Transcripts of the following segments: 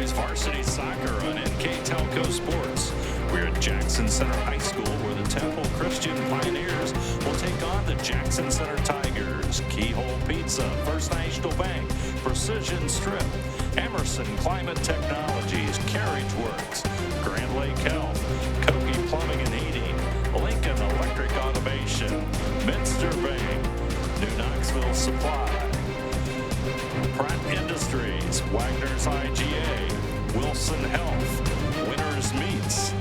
boys varsity soccer on NKTelco Sports. We're at Jackson Center High School where the Temple Christian Pioneers will take on the Jackson Center Tigers. Keyhole Pizza, First National Bank, Precision Strip, Emerson Climate Technologies, Carriage Works, Grand Lake Health, Kogi Plumbing and Heating, Lincoln Electric Automation, Minster Bank, New Knoxville Supply, Pratt Industries, Wagner's IGA, Wilson Health, Winners Meats,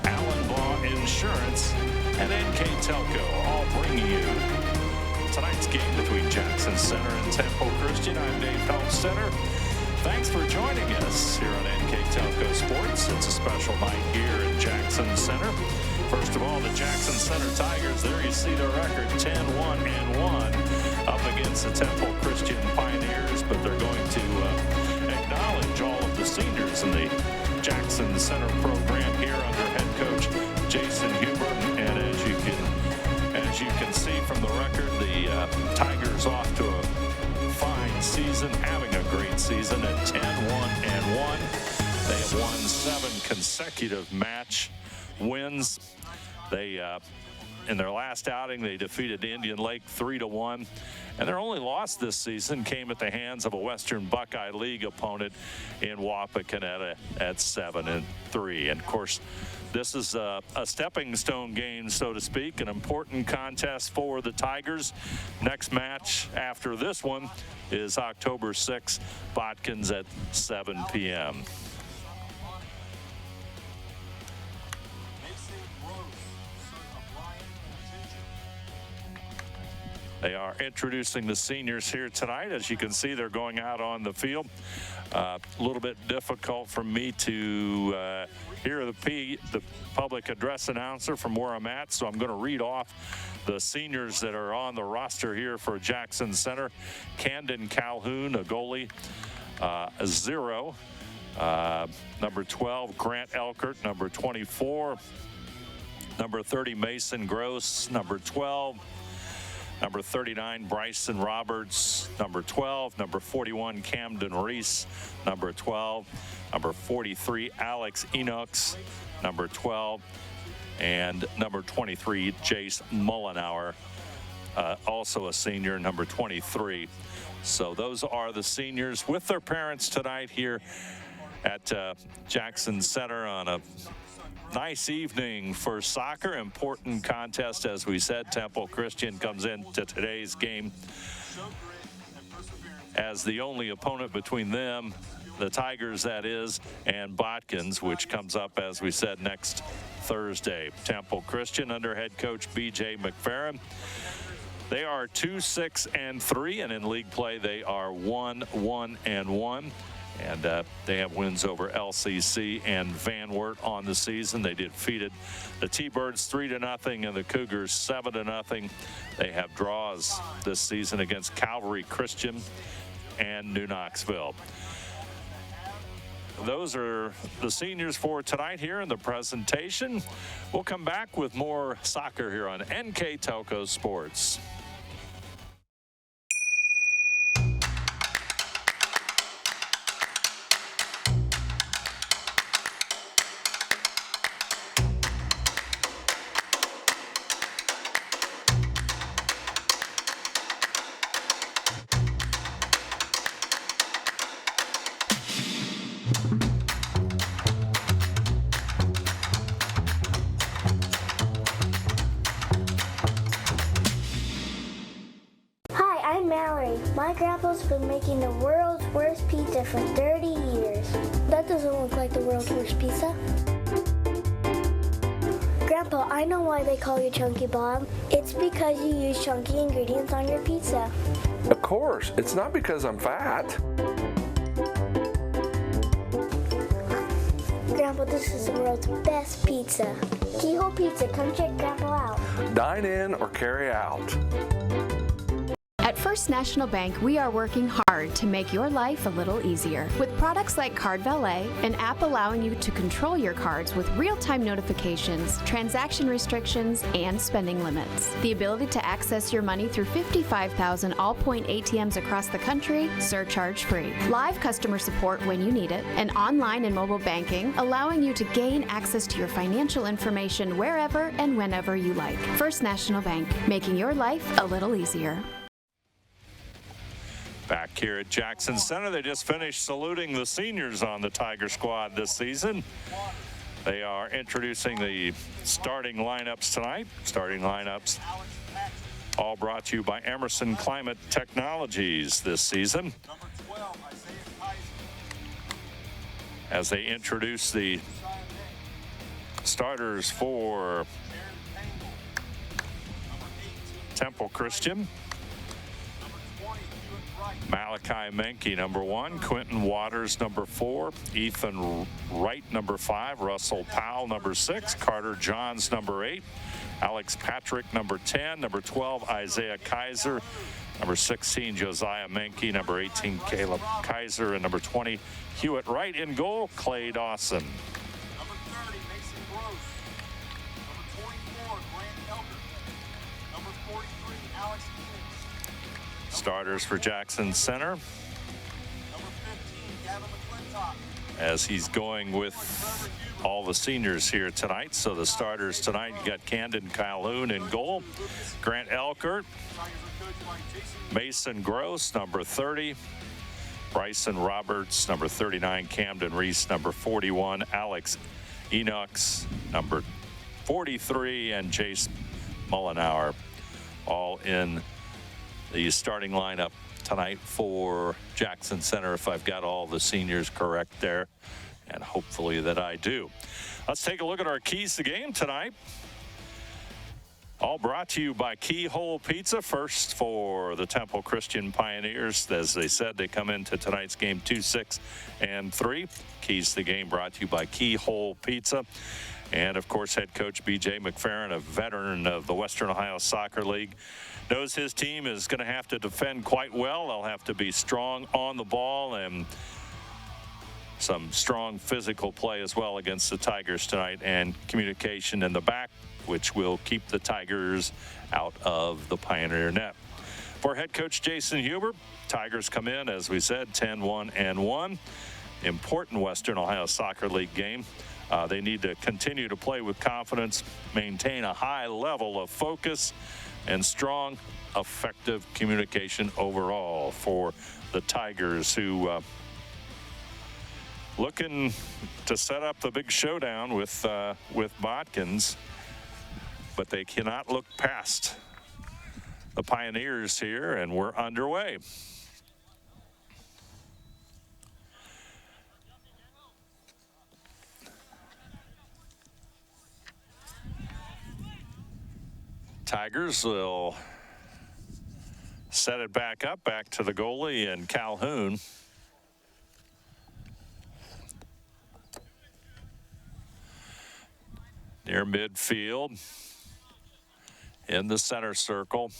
Allen Law Insurance, and NKTelco, all bringing you tonight's game between Jackson Center and Temple Christian. I'm Dave Helmstetter. Thanks for joining us here on NKTelco Sports. It's a special night here at Jackson Center. First of all, the Jackson Center Tigers, there you see the record, 10-1-1, up against the Temple Christian Pioneers, but they're going to acknowledge all of the seniors in the Jackson Center program here under head coach Jason Huber. And as you can see from the record, the Tigers off to a fine season, having a great season at 10-1-1. They have won 7 consecutive match wins. They in their last outing, they defeated Indian Lake 3-1, and their only loss this season came at the hands of a Western Buckeye League opponent in Wapakoneta at 7-3. And of course, this is a stepping stone game, so to speak, an important contest for the Tigers. Next match after this one is October 6th, Botkins at 7 p.m. They are introducing the seniors here tonight. As you can see, they're going out on the field. A little bit difficult for me to hear the public address announcer from where I'm at, so I'm going to read off the seniors that are on the roster here for Jackson Center. Camden Calhoun, a goalie, 0. Number 12, Grant Elkert. Number 24, number 30, Mason Gross. Number 12, number 39, Bryson Roberts. Number 12, number 41, Camden Reese. Number 12, number 43, Alex Enochs. Number 12, and number 23, Jace Mullenauer, also a senior, number 23. So those are the seniors with their parents tonight here at Jackson Center on a nice evening for soccer. Important contest, as we said. Temple Christian comes into today's game as the only opponent between them, the Tigers that is, and Botkins, which comes up, as we said, next Thursday. Temple Christian under head coach B.J. McFerrin. They are 2-6-3, and in league play they are 1-1-1. And they have wins over LCC and Van Wert on the season. They defeated the T-Birds 3-0 and the Cougars 7-0. They have draws this season against Calvary Christian and New Knoxville. Those are the seniors for tonight here in the presentation. We'll come back with more soccer here on NKTelco Sports. My grandpa's been making the world's worst pizza for 30 years. That doesn't look like the world's worst pizza. Grandpa, I know why they call you Chunky Bob. It's because you use chunky ingredients on your pizza. Of course. It's not because I'm fat. Grandpa, this is the world's best pizza. Keyhole Pizza, come check Grandpa out. Dine in or carry out. At First National Bank, we are working hard to make your life a little easier. With products like Card Valet, an app allowing you to control your cards with real-time notifications, transaction restrictions, and spending limits. The ability to access your money through 55,000 all-point ATMs across the country, surcharge-free. Live customer support when you need it, and online and mobile banking, allowing you to gain access to your financial information wherever and whenever you like. First National Bank, making your life a little easier. Back here at Jackson Center, they just finished saluting the seniors on the Tiger squad this season. They are introducing the starting lineups tonight. Starting lineups all brought to you by Emerson Climate Technologies this season. As they introduce the starters for Temple Christian. Malachi Menke, number 1. Quentin Waters, number 4. Ethan Wright, number 5. Russell Powell, number 6. Carter Johns, number 8. Alex Patrick, number 10. Number 12, Isaiah Kaiser. Number 16, Josiah Menke. Number 18, Caleb Kaiser. And number 20, Hewitt Wright. In goal, Clay Dawson. Number 30, Mason Gross. Number 24, Grant Elker. Number 43, Alex Phoenix. Starters for Jackson Center. Number 15, Gavin McClintock. As he's going with all the seniors here tonight. So the starters tonight, you got Camden Calhoun in goal. Grant Elkert. Mason Gross, number 30. Bryson Roberts, number 39. Camden Reese, number 41. Alex Enochs, number 43. And Jace Mullenauer, all in the starting lineup tonight for Jackson Center, if I've got all the seniors correct there, and hopefully that I do. Let's take a look at our keys to game tonight. All brought to you by Keyhole Pizza. First for the Temple Christian Pioneers. As they said, they come into tonight's game 2, 6, and 3. Keys to the game brought to you by Keyhole Pizza. And, of course, head coach B.J. McFerrin, a veteran of the Western Ohio Soccer League, knows his team is going to have to defend quite well. They'll have to be strong on the ball and some strong physical play as well against the Tigers tonight, and communication in the back, which will keep the Tigers out of the Pioneer net. For head coach Jason Huber, Tigers come in, as we said, 10-1-1. Important Western Ohio Soccer League game. They need to continue to play with confidence, maintain a high level of focus, and strong, effective communication overall for the Tigers, who looking to set up the big showdown with Botkins, but they cannot look past the Pioneers here, and we're underway. Tigers will set it back up, back to the goalie and Calhoun. Near midfield, in the center circle.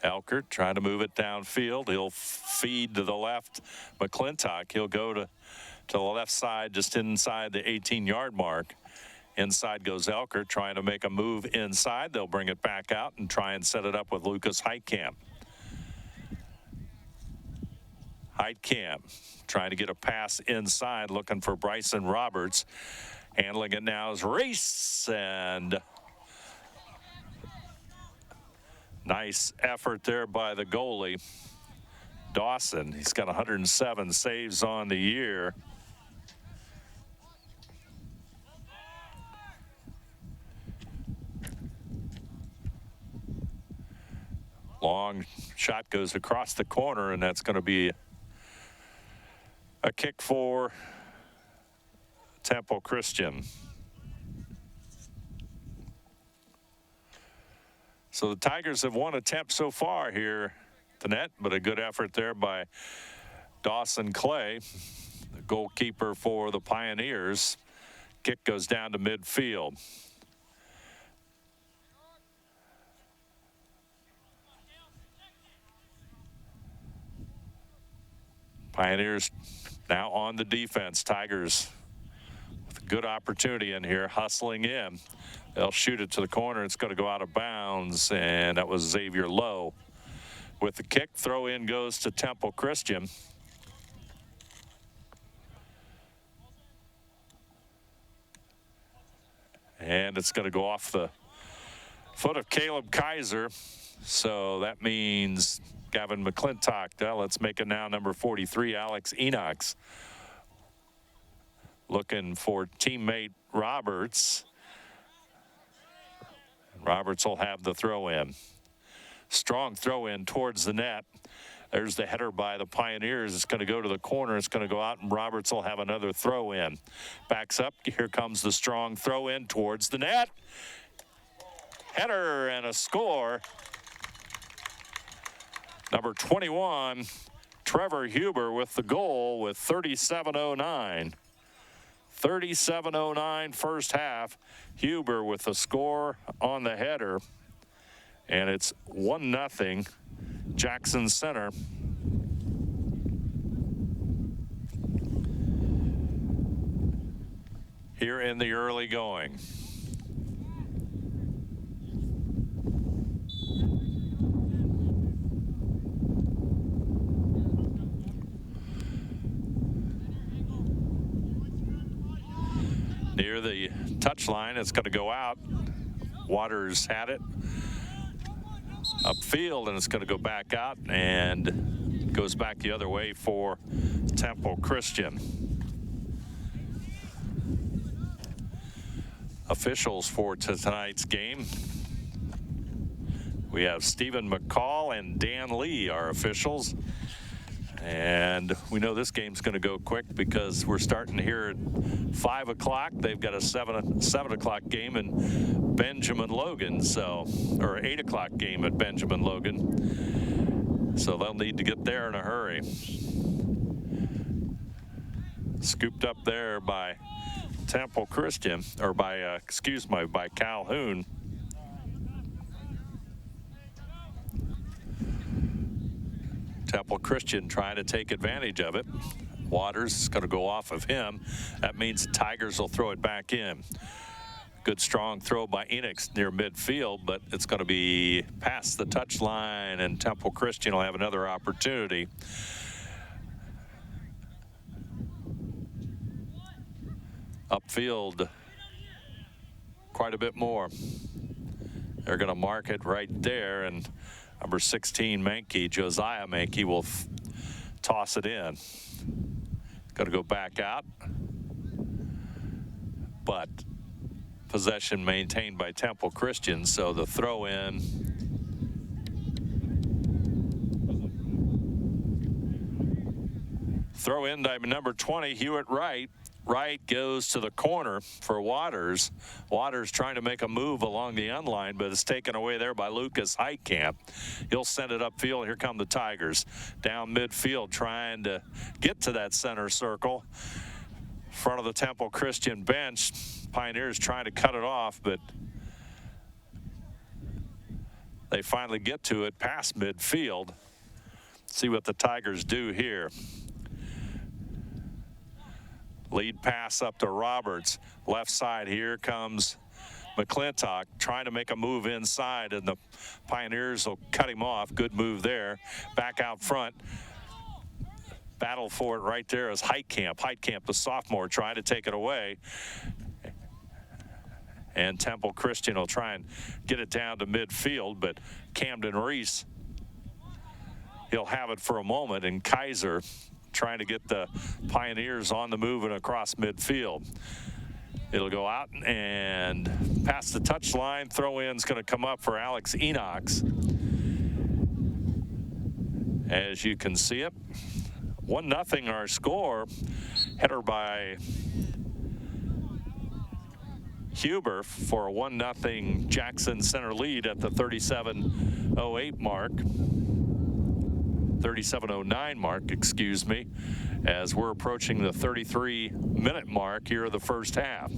Elkert trying to move it downfield. He'll feed to the left. McClintock, he'll go to the left side, just inside the 18-yard mark. Inside goes Elkert, trying to make a move inside. They'll bring it back out and try and set it up with Lucas Heitkamp. Heitkamp trying to get a pass inside, looking for Bryson Roberts. Handling it now is Reese, and nice effort there by the goalie, Dawson. He's got 107 saves on the year. Long shot goes across the corner, and that's going to be a kick for Temple Christian. So the Tigers have one attempt so far here at the net, but a good effort there by Dawson Clay, the goalkeeper for the Pioneers. Kick goes down to midfield. Pioneers now on the defense. Tigers with a good opportunity in here, hustling in. They'll shoot it to the corner. It's going to go out of bounds, and that was Xavier Lowe with the kick. Throw in goes to Temple Christian. And it's going to go off the foot of Caleb Kaiser. So that means Gavin McClintock. Let's make it now number 43, Alex Enox. Looking for teammate Roberts. Roberts will have the throw in. Strong throw in towards the net. There's the header by the Pioneers. It's going to go to the corner. It's going to go out, and Roberts will have another throw in. Backs up. Here comes the strong throw in towards the net. Header and a score. Number 21, Trevor Huber with the goal with 37:09. 37:09 first half. Huber with the score on the header. And it's 1-0 Jackson Center. Here in the early going. Near the touchline, it's going to go out. Waters had it upfield, and it's going to go back out and goes back the other way for Temple Christian. Officials for tonight's game. We have Stephen McCall and Dan Lee, our officials. And we know this game's going to go quick because we're starting here at 5 o'clock. They've got a 7 o'clock game in Benjamin Logan, or 8 o'clock game at Benjamin Logan. So they'll need to get there in a hurry. Scooped up there by Temple Christian, or by Calhoun. Temple Christian trying to take advantage of it. Waters is going to go off of him. That means the Tigers will throw it back in. Good strong throw by Enix near midfield, but it's going to be past the touchline, and Temple Christian will have another opportunity. Upfield quite a bit more. They're going to mark it right there, and number 16, Mankey, Josiah Mankey, will toss it in. Got to go back out. But possession maintained by Temple Christian, so the throw in. Throw in by number 20, Hewitt Wright. Wright goes to the corner for Waters. Waters trying to make a move along the end line, but it's taken away there by Lucas Heitkamp. He'll send it upfield. Here come the Tigers. Down midfield trying to get to that center circle. Front of the Temple Christian bench. Pioneers trying to cut it off, but they finally get to it past midfield. See what the Tigers do here. Lead pass up to Roberts. Left side, here comes McClintock trying to make a move inside, and the Pioneers will cut him off. Good move there. Back out front. Battle for it right there is Heitkamp. Heitkamp, the sophomore, trying to take it away. And Temple Christian will try and get it down to midfield, but Camden Reese, he'll have it for a moment, and Kaiser trying to get the Pioneers on the move and across midfield. It'll go out and past the touchline. Throw-in's going to come up for Alex Enox. As you can see it, 1-0 our score. Header by Huber for a 1-0 Jackson Center lead at the 37:08 mark. 37:09 mark, excuse me, as we're approaching the 33-minute mark here of the first half.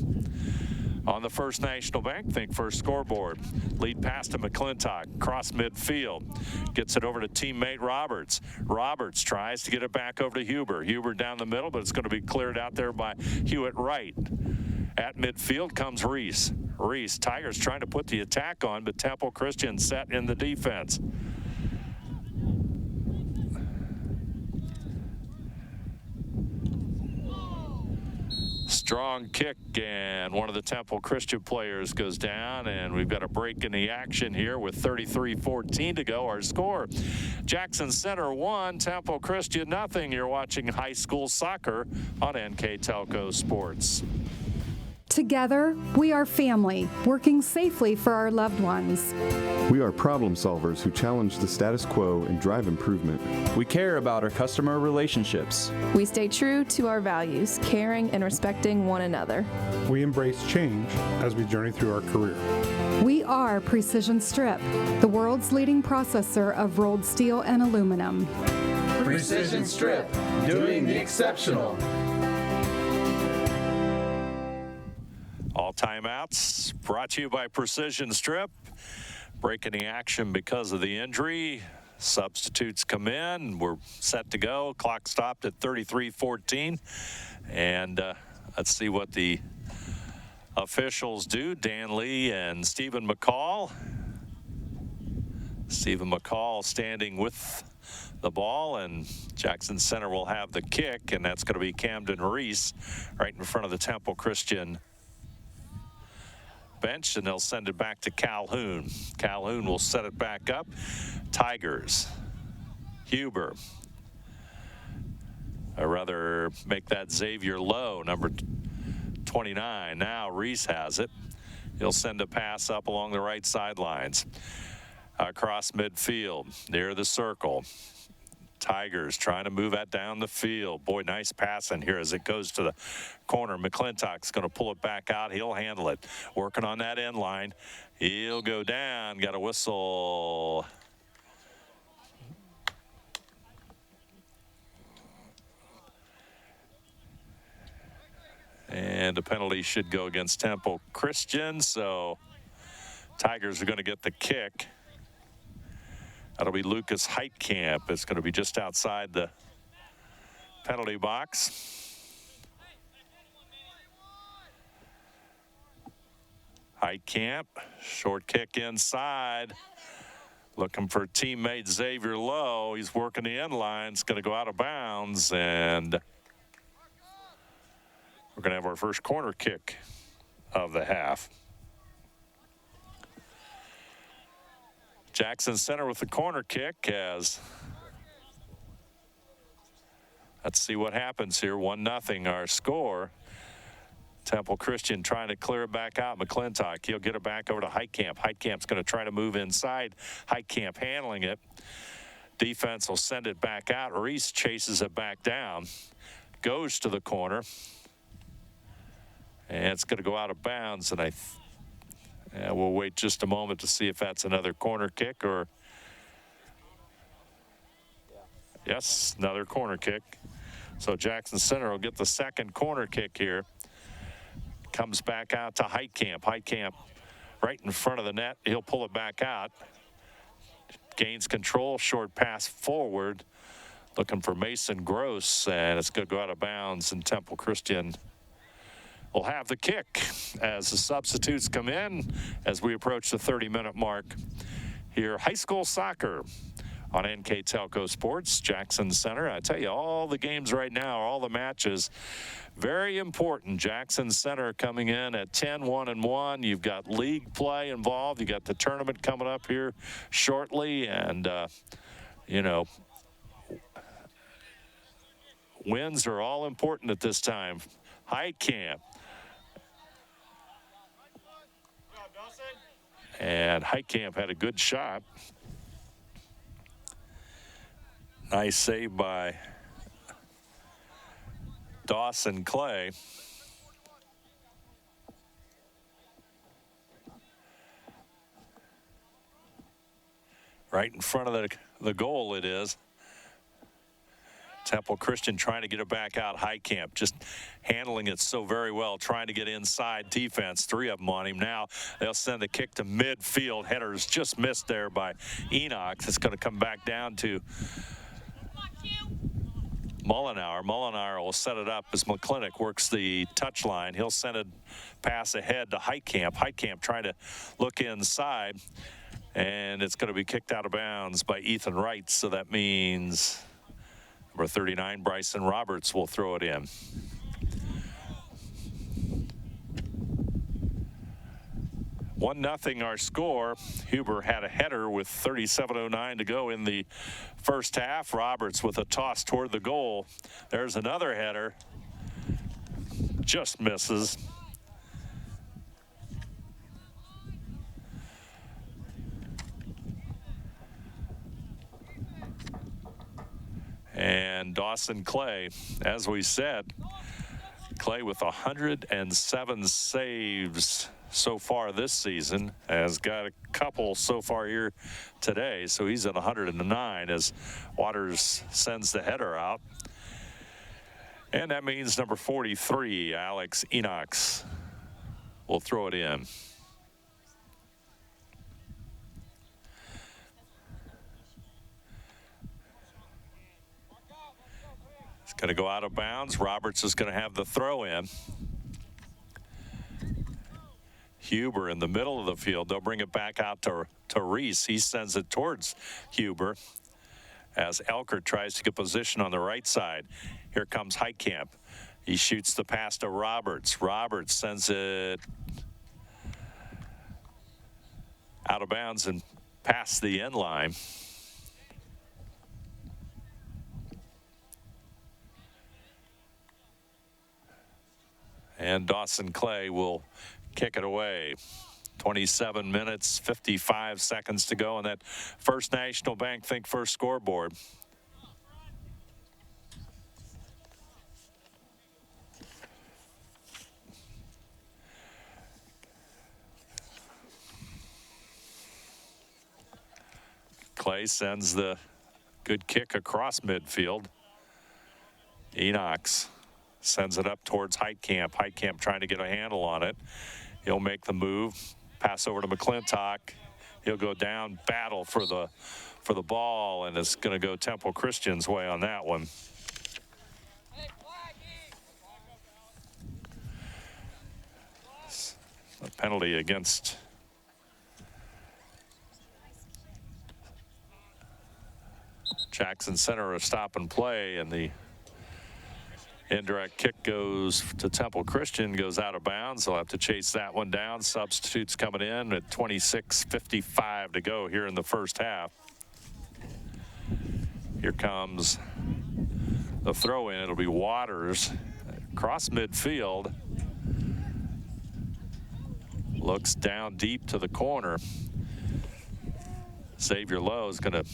On the First National Bank Think First scoreboard. Lead pass to McClintock, cross midfield. Gets it over to teammate Roberts. Roberts tries to get it back over to Huber. Huber down the middle, but it's going to be cleared out there by Hewitt Wright. At midfield comes Reese. Reese, Tigers trying to put the attack on, but Temple Christian set in the defense. Strong kick, and one of the Temple Christian players goes down, and we've got a break in the action here with 33-14 to go. Our score, Jackson Center 1, Temple Christian nothing. You're watching high school soccer on NKTelco Sports. Together, we are family, working safely for our loved ones. We are problem solvers who challenge the status quo and drive improvement. We care about our customer relationships. We stay true to our values, caring and respecting one another. We embrace change as we journey through our career. We are Precision Strip, the world's leading processor of rolled steel and aluminum. Precision Strip, doing the exceptional. All timeouts brought to you by Precision Strip. Breaking the action because of the injury. Substitutes come in. We're set to go. Clock stopped at 33-14. And let's see what the officials do. Dan Lee and Stephen McCall. Stephen McCall standing with the ball, and Jackson Center will have the kick, and that's going to be Camden Reese right in front of the Temple Christian bench, and they'll send it back to Calhoun. Calhoun will set it back up. Tigers. Huber. Or rather, make that Xavier Lowe, number 29. Now Reese has it. He'll send a pass up along the right sidelines. Across midfield, near the circle. Tigers trying to move that down the field. Boy, nice pass in here as it goes to the corner. McClintock's going to pull it back out. He'll handle it. Working on that end line. He'll go down. Got a whistle. And the penalty should go against Temple Christian. So Tigers are going to get the kick. That'll be Lucas Heitkamp. It's going to be just outside the penalty box. Heitkamp, short kick inside. Looking for teammate Xavier Lowe. He's working the end line. It's going to go out of bounds, and we're going to have our first corner kick of the half. Jackson Center with the corner kick as let's see what happens here. 1-0 our score. Temple Christian trying to clear it back out. McClintock, he'll get it back over to Heitkamp. Heitkamp's going to try to move inside. Heitkamp handling it. Defense will send it back out. Reese chases it back down. Goes to the corner. And it's going to go out of bounds, and we'll wait just a moment to see if that's another corner kick or. Yes, another corner kick. So Jackson Center will get the second corner kick here. Comes back out to Heitkamp. Heitkamp right in front of the net. He'll pull it back out. Gains control, short pass forward. Looking for Mason Gross, and it's going to go out of bounds, and Temple Christian will have the kick as the substitutes come in as we approach the 30-minute mark here. High school soccer on NKTelco Sports, Jackson Center. I tell you, all the games right now, all the matches, very important. Jackson Center coming in at 10-1-1. You've got league play involved. You got the tournament coming up here shortly, and wins are all important at this time. Heitkamp. And Heitkamp had a good shot. Nice save by Dawson Clay. Right in front of the goal it is. Temple Christian trying to get it back out. Heitkamp just handling it so very well, trying to get inside defense. 3 of them on him now. They'll send the kick to midfield. Headers just missed there by Enoch. It's going to come back down to Mullenauer. Mullenauer will set it up as McClintock works the touchline. He'll send a pass ahead to Heitkamp. Heitkamp trying to look inside, and it's going to be kicked out of bounds by Ethan Wright. So that means number 39, Bryson Roberts, will throw it in. One nothing our score. Huber had a header with 37:09 to go in the first half. Roberts with a toss toward the goal. There's another header. Just misses. And Dawson Clay, as we said, Clay with 107 saves so far this season, has got a couple so far here today, so he's at 109 as Waters sends the header out. And that means number 43, Alex Enox, will throw it in. It's going to go out of bounds. Roberts is going to have the throw in. Huber in the middle of the field. They'll bring it back out to Reese. He sends it towards Huber as Elkert tries to get position on the right side. Here comes Heitkamp. He shoots the pass to Roberts. Roberts sends it out of bounds and past the end line. And Dawson Clay will kick it away. 27 minutes, 55 seconds to go on that First National Bank Think First scoreboard. Clay sends the good kick across midfield. Enox sends it up towards Heitkamp. Heitkamp trying to get a handle on it. He'll make the move, pass over to McClintock. He'll go down, battle for the ball, and it's going to go Temple Christian's way on that one. A penalty against Jackson Center, a stop and play, and the indirect kick goes to Temple Christian, goes out of bounds. They'll have to chase that one down. Substitutes coming in at 26:55 to go here in the first half. Here comes the throw in. It'll be Waters across midfield. Looks down deep to the corner. Xavier Lowe is going to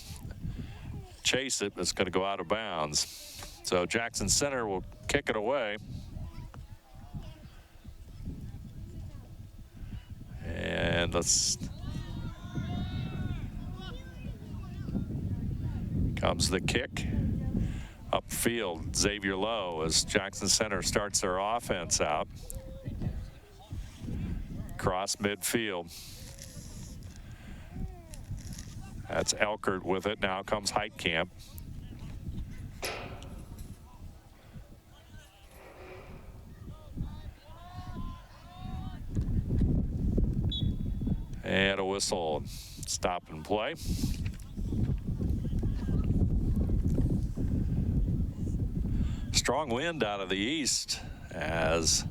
chase it, but it's going to go out of bounds. So Jackson Center will kick it away. And comes the kick upfield. Xavier Lowe as Jackson Center starts their offense out. Cross midfield. That's Elkert with it. Now comes Heitkamp. And a whistle. Stop and play. Strong wind out of the east as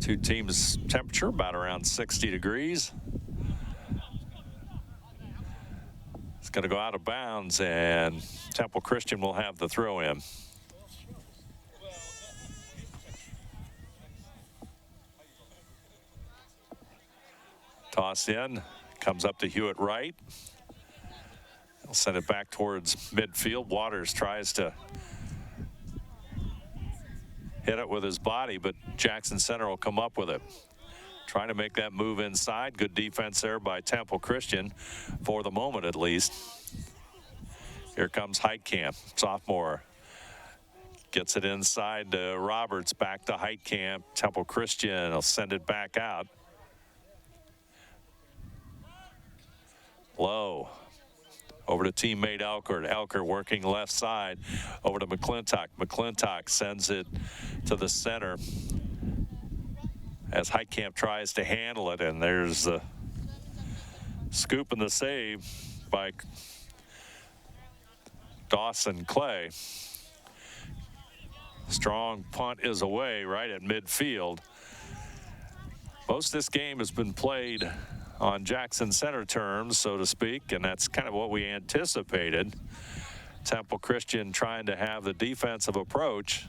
two teams' temperature about around 60 degrees. It's going to go out of bounds, and Temple Christian will have the throw in. Toss in, comes up to Hewitt Wright. He'll send it back towards midfield. Waters tries to hit it with his body, but Jackson Center will come up with it. Trying to make that move inside. Good defense there by Temple Christian, for the moment at least. Here comes Heitkamp, sophomore. Gets it inside to Roberts, back to Heitkamp. Temple Christian will send it back out. Low. Over to teammate Elkert. Elkert working left side. Over to McClintock. McClintock sends it to the center as Heitkamp tries to handle it. And there's the scoop and the save by Dawson Clay. Strong punt is away right at midfield. Most of this game has been played on Jackson Center terms, so to speak, and that's kind of what we anticipated. Temple Christian trying to have the defensive approach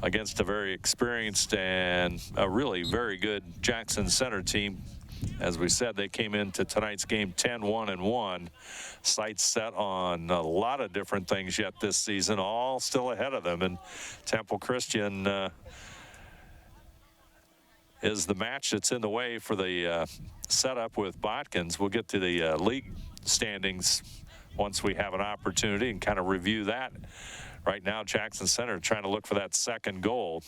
against a very experienced and a really very good Jackson Center team. As we said, they came into tonight's game 10-1-1. Sights set on a lot of different things yet this season, all still ahead of them. And Temple Christian is the match that's in the way for the setup with Botkins. We'll get to the league standings once we have an opportunity and kind of review that. Right now, Jackson Center trying to look for that second goal.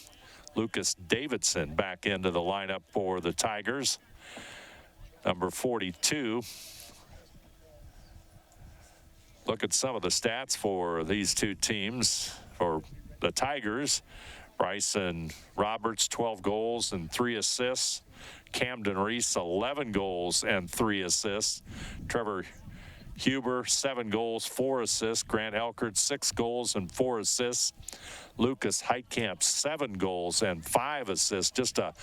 Lucas Davidson back into the lineup for the Tigers. Number 42. Look at some of the stats for these two teams. For the Tigers, Bryson Roberts, 12 goals and 3 assists. Camden Reese, 11 goals and 3 assists. Trevor Huber, 7 goals, 4 assists. Grant Elkert, 6 goals and 4 assists. Lucas Heitkamp, 7 goals and 5 assists. Just a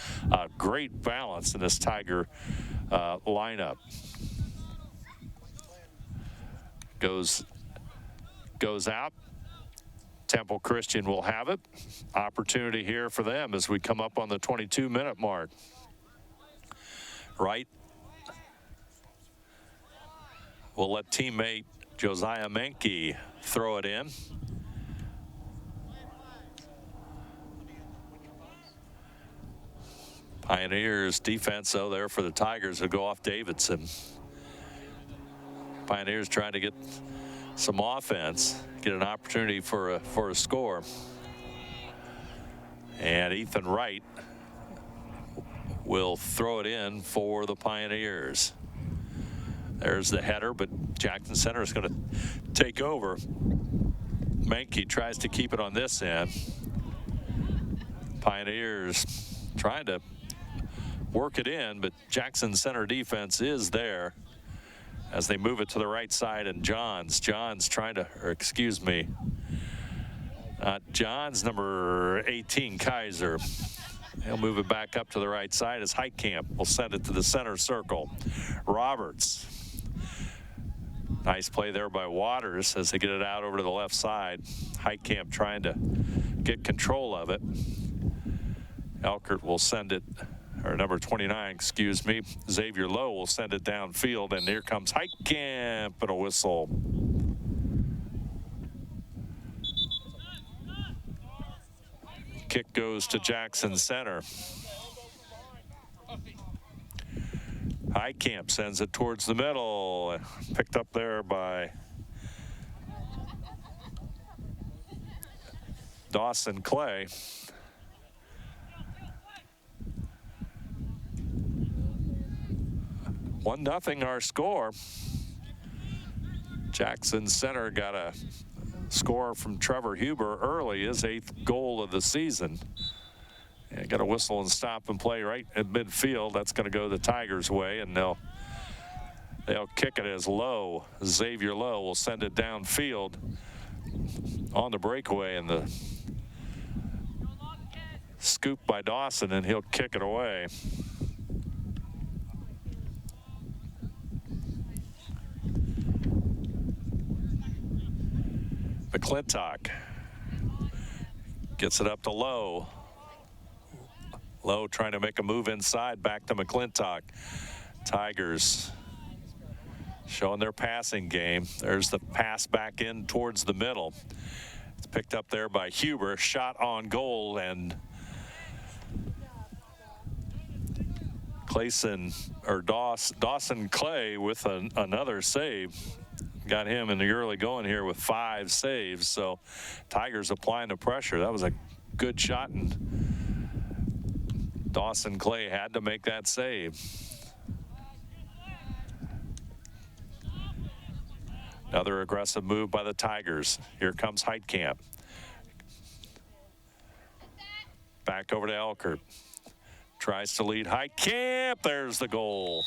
great balance in this Tiger lineup. Goes out. Temple Christian will have it. Opportunity here for them as we come up on the 22-minute mark. Right. We'll let teammate Josiah Menke throw it in. Pioneers defense, though, there for the Tigers will go off Davidson. Pioneers trying to get some offense, get an opportunity for a score. And Ethan Wright will throw it in for the Pioneers. There's the header, but Jackson Center is going to take over. Menke tries to keep it on this end. Pioneers trying to work it in, but Jackson Center defense is there as they move it to the right side, and Johns trying to, or excuse me, Johns, number 18, Kaiser. He'll move it back up to the right side as Heitkamp will send it to the center circle. Roberts. Nice play there by Waters as they get it out over to the left side. Heitkamp trying to get control of it. Elkert will send it, or number 29, excuse me, Xavier Lowe will send it downfield, and here comes Heitkamp and a whistle. Kick goes to Jackson Center. Heitkamp sends it towards the middle, picked up there by Dawson Clay. One nothing our score. Jackson Center got a score from Trevor Huber early, his 8th goal of the season. And got a whistle and stop and play right at midfield. That's going to go the Tigers' way, and they'll kick it as Lowe. Xavier Lowe will send it downfield on the breakaway, and the scoop by Dawson, and he'll kick it away. McClintock gets it up to Lowe. Lowe trying to make a move inside, back to McClintock. Tigers showing their passing game. There's the pass back in towards the middle. It's picked up there by Huber. Shot on goal, and Dawson Clay with another save. Got him in the early going here with 5 saves. So Tigers applying the pressure. That was a good shot, and Dawson Clay had to make that save. Another aggressive move by the Tigers. Here comes Heitkamp. Back over to Elkert. Tries to lead Heitkamp. There's the goal.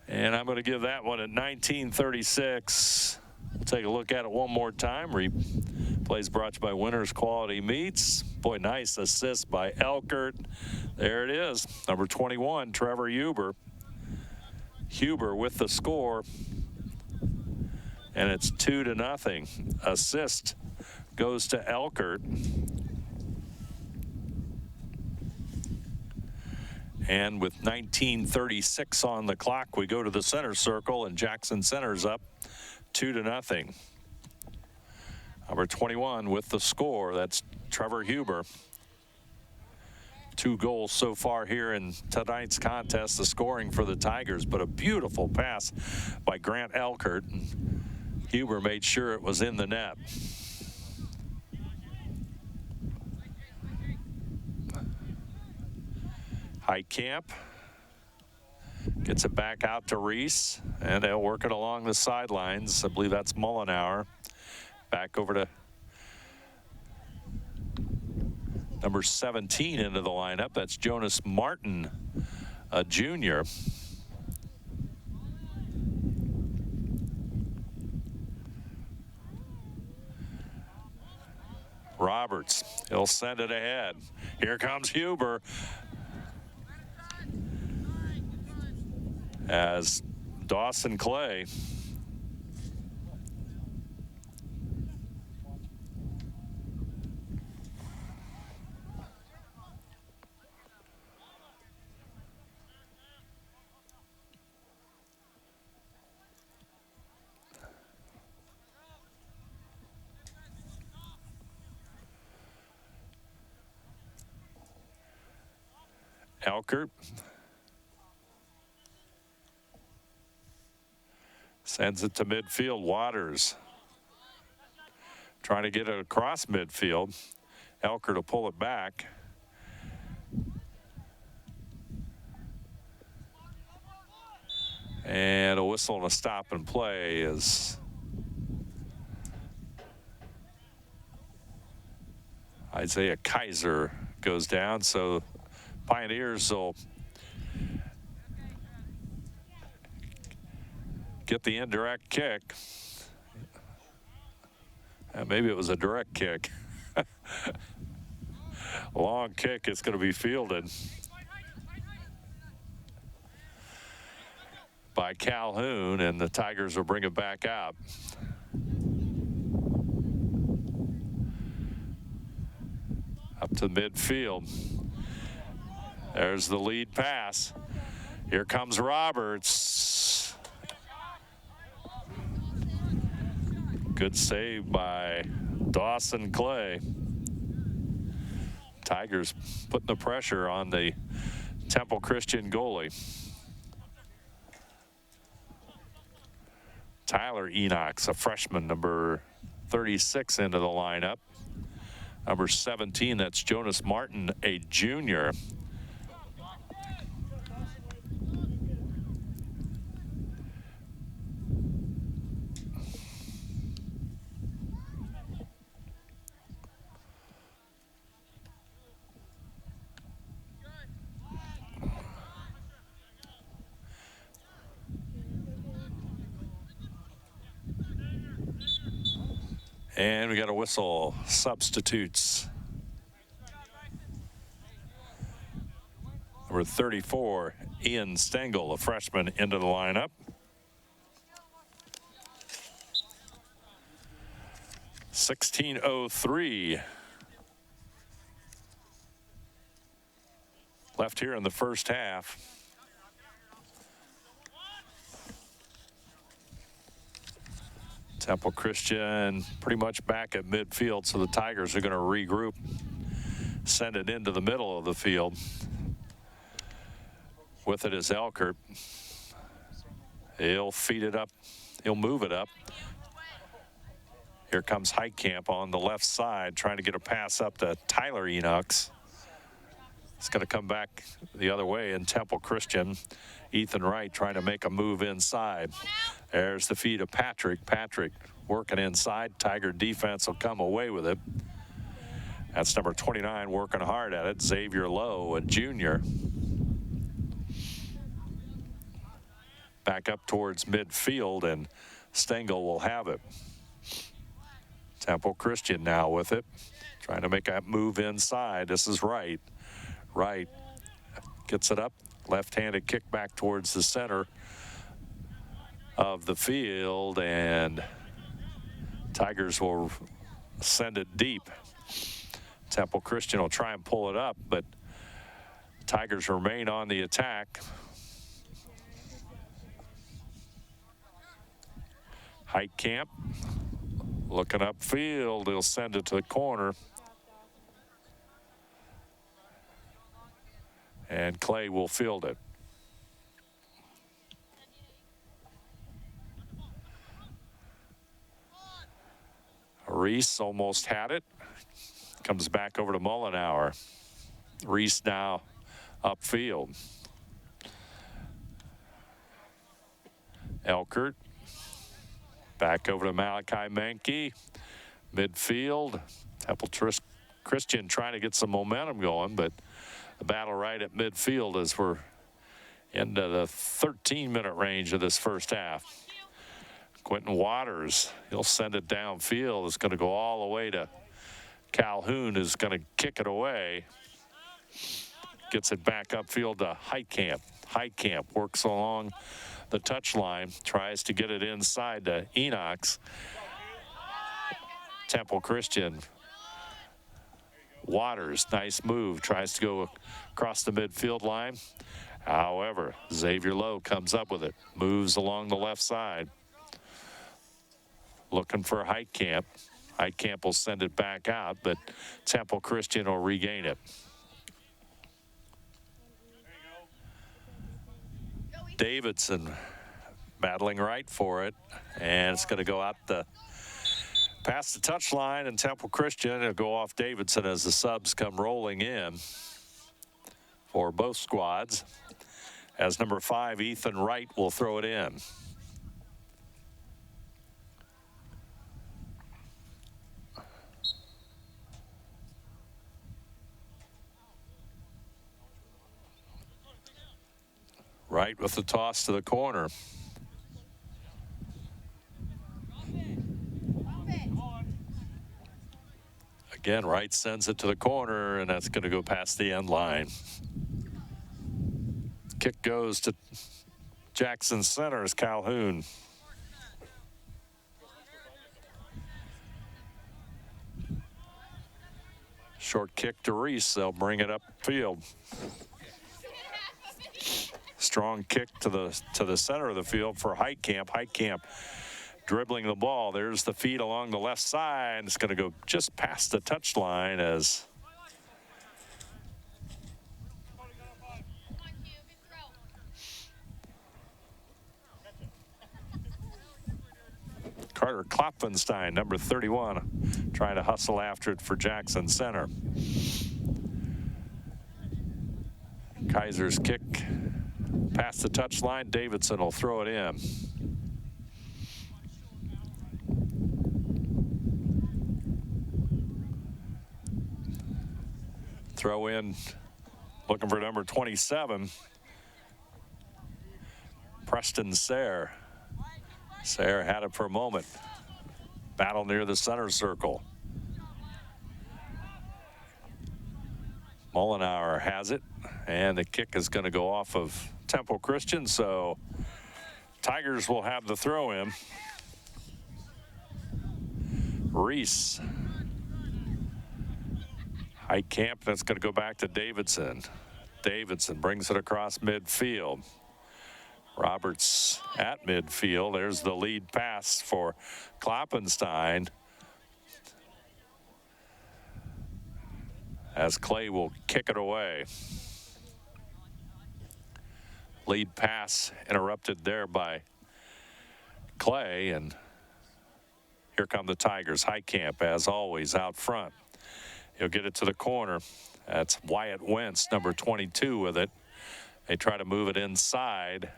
And I'm going to give that one at 19:36. We'll take a look at it one more time. Replay's brought to you by Winners Quality Meats. Boy, nice assist by Elkert. There it is. Number 21, Trevor Huber. Huber with the score. And it's 2-0. Assist goes to Elkert. And with 19:36 on the clock, we go to the center circle, and Jackson Center's up 2-0. Number 21 with the score. That's Trevor Huber. 2 goals so far here in tonight's contest, the scoring for the Tigers, but a beautiful pass by Grant Elkert. Huber made sure it was in the net. Heitkamp gets it back out to Reese, and they'll work it along the sidelines. I believe that's Mullenauer. Back over to number 17 into the lineup. That's Jonas Martin, a junior. Roberts, he'll send it ahead. Here comes Huber. As Dawson Clay Elkert sends it to midfield. Waters trying to get it across midfield. Elkert to pull it back. And a whistle and a stop and play as Isaiah Kaiser goes down. So Pioneers will get the indirect kick. Maybe it was a direct kick. Long kick, it's going to be fielded by Calhoun, and the Tigers will bring it back up. Up to midfield. There's the lead pass. Here comes Roberts. Good save by Dawson Clay. Tigers putting the pressure on the Temple Christian goalie. Tyler Enox, a freshman, number 36 into the lineup. Number 17, that's Jonas Martin, a junior. And we got a whistle. Substitutes. Number 34, Ian Stengel, a freshman, into the lineup. .16:03 left here in the first half. Temple Christian pretty much back at midfield, so the Tigers are going to regroup send it into the middle of the field. With it is Elkert. He'll feed it up. He'll move it up. Here comes Heitkamp on the left side, trying to get a pass up to Tyler Enochs. It's going to come back the other way in Temple Christian. Ethan Wright trying to make a move inside. There's the feed of Patrick. Patrick working inside. Tiger defense will come away with it. That's number 29 working hard at it. Xavier Lowe, a junior. Back up towards midfield, and Stengel will have it. Temple Christian now with it. Trying to make that move inside. This is Wright. Wright gets it up. Left-handed kick back towards the center of the field, and Tigers will send it deep. Temple Christian will try and pull it up, but Tigers remain on the attack. Heitkamp looking upfield. He'll send it to the corner. And Clay will field it. Reese almost had it. Comes back over to Mullenauer. Reese now upfield. Elkert. Back over to Malachi Menke. Midfield. Temple Christian trying to get some momentum going, but the battle right at midfield as we're into the 13-minute range of this first half. Quentin Waters, he'll send it downfield. It's going to go all the way to Calhoun, who's going to kick it away. Gets it back upfield to Heitkamp. Heitkamp works along the touch line, tries to get it inside to Enochs. Temple Christian. Waters, nice move, tries to go across the midfield line. However, Xavier Lowe comes up with it, moves along the left side. Looking for Heitkamp. Heitkamp will send it back out, but Temple Christian will regain it. Davidson battling right for it, and it's going to go out past the touch line, and Temple Christian will go off Davidson as the subs come rolling in for both squads. As number 5, Ethan Wright will throw it in. Wright with the toss to the corner. Again, Wright sends it to the corner, and that's going to go past the end line. Kick goes to Jackson Center's Calhoun. Short kick to Reese. They'll bring it upfield. Strong kick to the center of the field for Heitkamp. Heitkamp dribbling the ball. There's the feed along the left side. It's going to go just past the touch line as Carter Klopfenstein, number 31, trying to hustle after it for Jackson Center. Kaiser's kick past the touch line. Davidson will throw it in. Throw in, looking for number 27, Preston Sayre. Sayre had it for a moment. Battle near the center circle. Mullenauer has it, and the kick is going to go off of Temple Christian, so Tigers will have the throw in. Reese. Heitkamp, that's going to go back to Davidson. Davidson brings it across midfield. Roberts at midfield. There's the lead pass for Klopfenstein. as Clay will kick it away. Lead pass interrupted there by Clay, and here come the Tigers. Heitkamp, as always, out front. He'll get it to the corner. That's Wyatt Wentz, number 22, with it. They try to move it inside.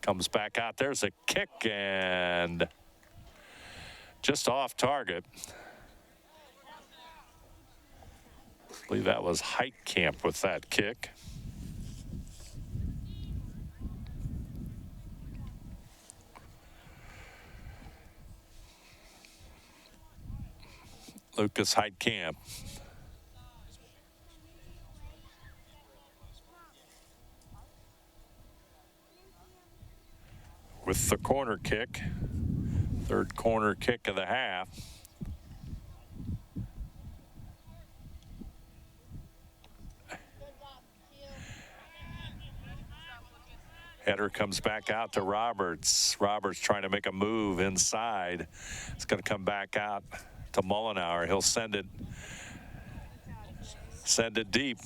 Comes back out. There's a kick, and just off target. I believe that was Heitkamp with that kick. Lucas Heitkamp. With the corner kick, third corner kick of the half. Header comes back out to Roberts. Roberts trying to make a move inside. It's going to come back out to Mullenauer. He'll send it deep.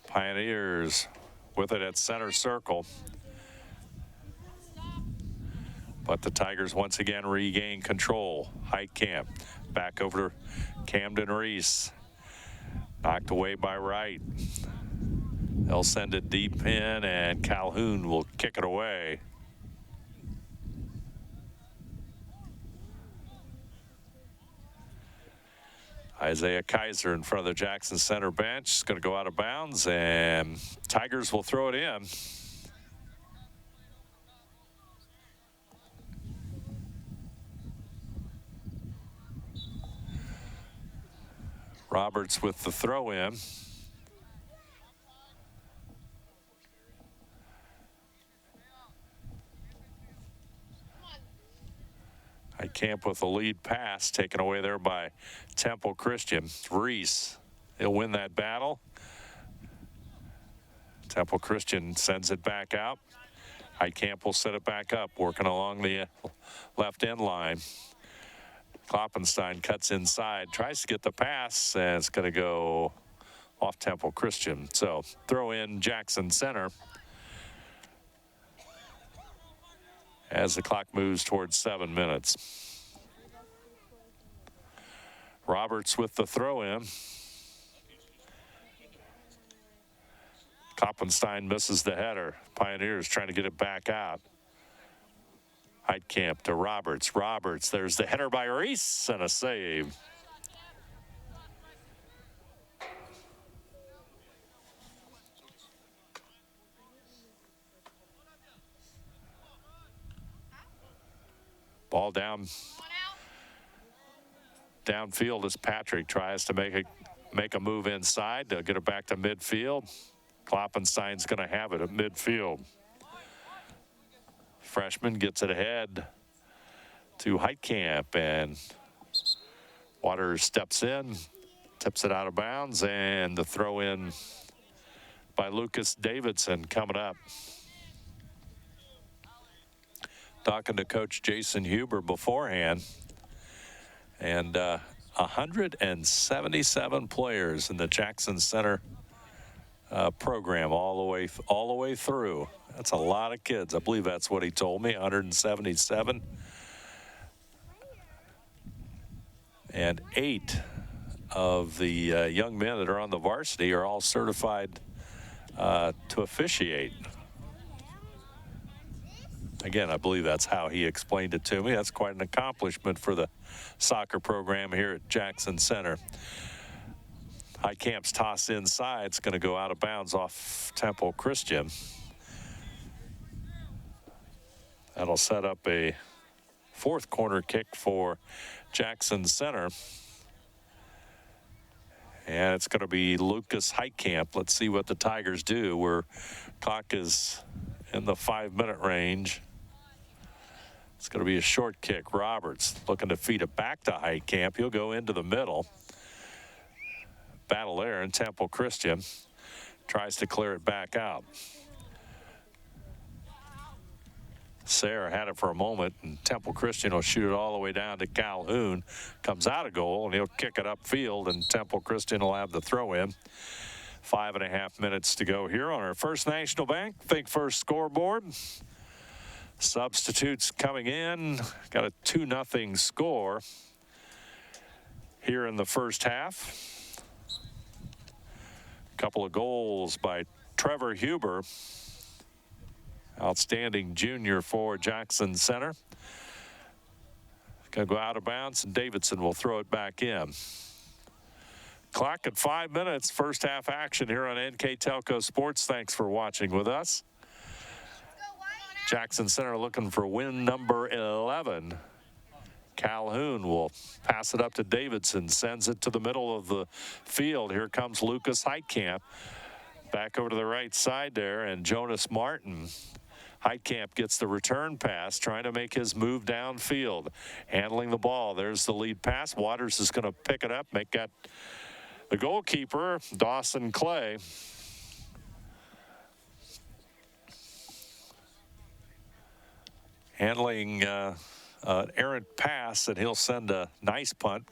Pioneers with it at center circle. But the Tigers once again regain control. Heitkamp back over to Camden Reese. Knocked away by Wright. They'll send it deep in, and Calhoun will kick it away. Isaiah Kaiser in front of the Jackson Center bench is going to go out of bounds, and Tigers will throw it in. Roberts with the throw in. Heitkamp with the lead pass taken away there by Temple Christian. Reese, he'll win that battle. Temple Christian sends it back out. Heitkamp will set it back up, working along the left end line. Kloppenstein cuts inside, tries to get the pass, and it's going to go off Temple Christian. So throw in Jackson Center as the clock moves towards 7 minutes. Roberts with the throw in. Kloppenstein misses the header. Pioneers trying to get it back out. Heitkamp to Roberts. Roberts, there's the header by Reese and a save. Ball downfield as Patrick tries to make a move inside. They'll get it back to midfield. Kloppenstein's going to have it at midfield. Freshman gets it ahead to Heitkamp, and Waters steps in, tips it out of bounds, and the throw in by Lucas Davidson coming up. Talking to Coach Jason Huber beforehand, and 177 players in the Jackson Center program all the way through. That's a lot of kids. I believe that's what he told me, 177. And 8 of the young men that are on the varsity are all certified to officiate. Again, I believe that's how he explained it to me. That's quite an accomplishment for the soccer program here at Jackson Center. Heitkamp's toss inside is going to go out of bounds off Temple Christian. That'll set up a fourth corner kick for Jackson Center. And it's going to be Lucas Heitkamp. Let's see what the Tigers do. Where clock is in the 5-minute range. It's going to be a short kick. Roberts looking to feed it back to Heitkamp. He'll go into the middle. battle there, and Temple Christian tries to clear it back out. Sayre had it for a moment, and Temple Christian will shoot it all the way down to Calhoun. Comes out of goal, and he'll kick it upfield, and Temple Christian will have the throw in. 5.5 minutes to go here on our First National Bank Think First scoreboard. Substitutes coming in. Got a 2-0 score here in the first half. A couple of goals by Trevor Huber. Outstanding junior for Jackson Center. Going to go out of bounds, and Davidson will throw it back in. Clock at 5 minutes. First half action here on NKTelco Sports. Thanks for watching with us. Jackson Center looking for win number 11. Calhoun will pass it up to Davidson, sends it to the middle of the field. Here comes Lucas Heitkamp. Back over to the right side there, and Jonas Martin. Heitkamp gets the return pass, trying to make his move downfield. Handling the ball. There's the lead pass. Waters is going to pick it up, make that the goalkeeper, Dawson Clay. Handling an errant pass, and he'll send a nice punt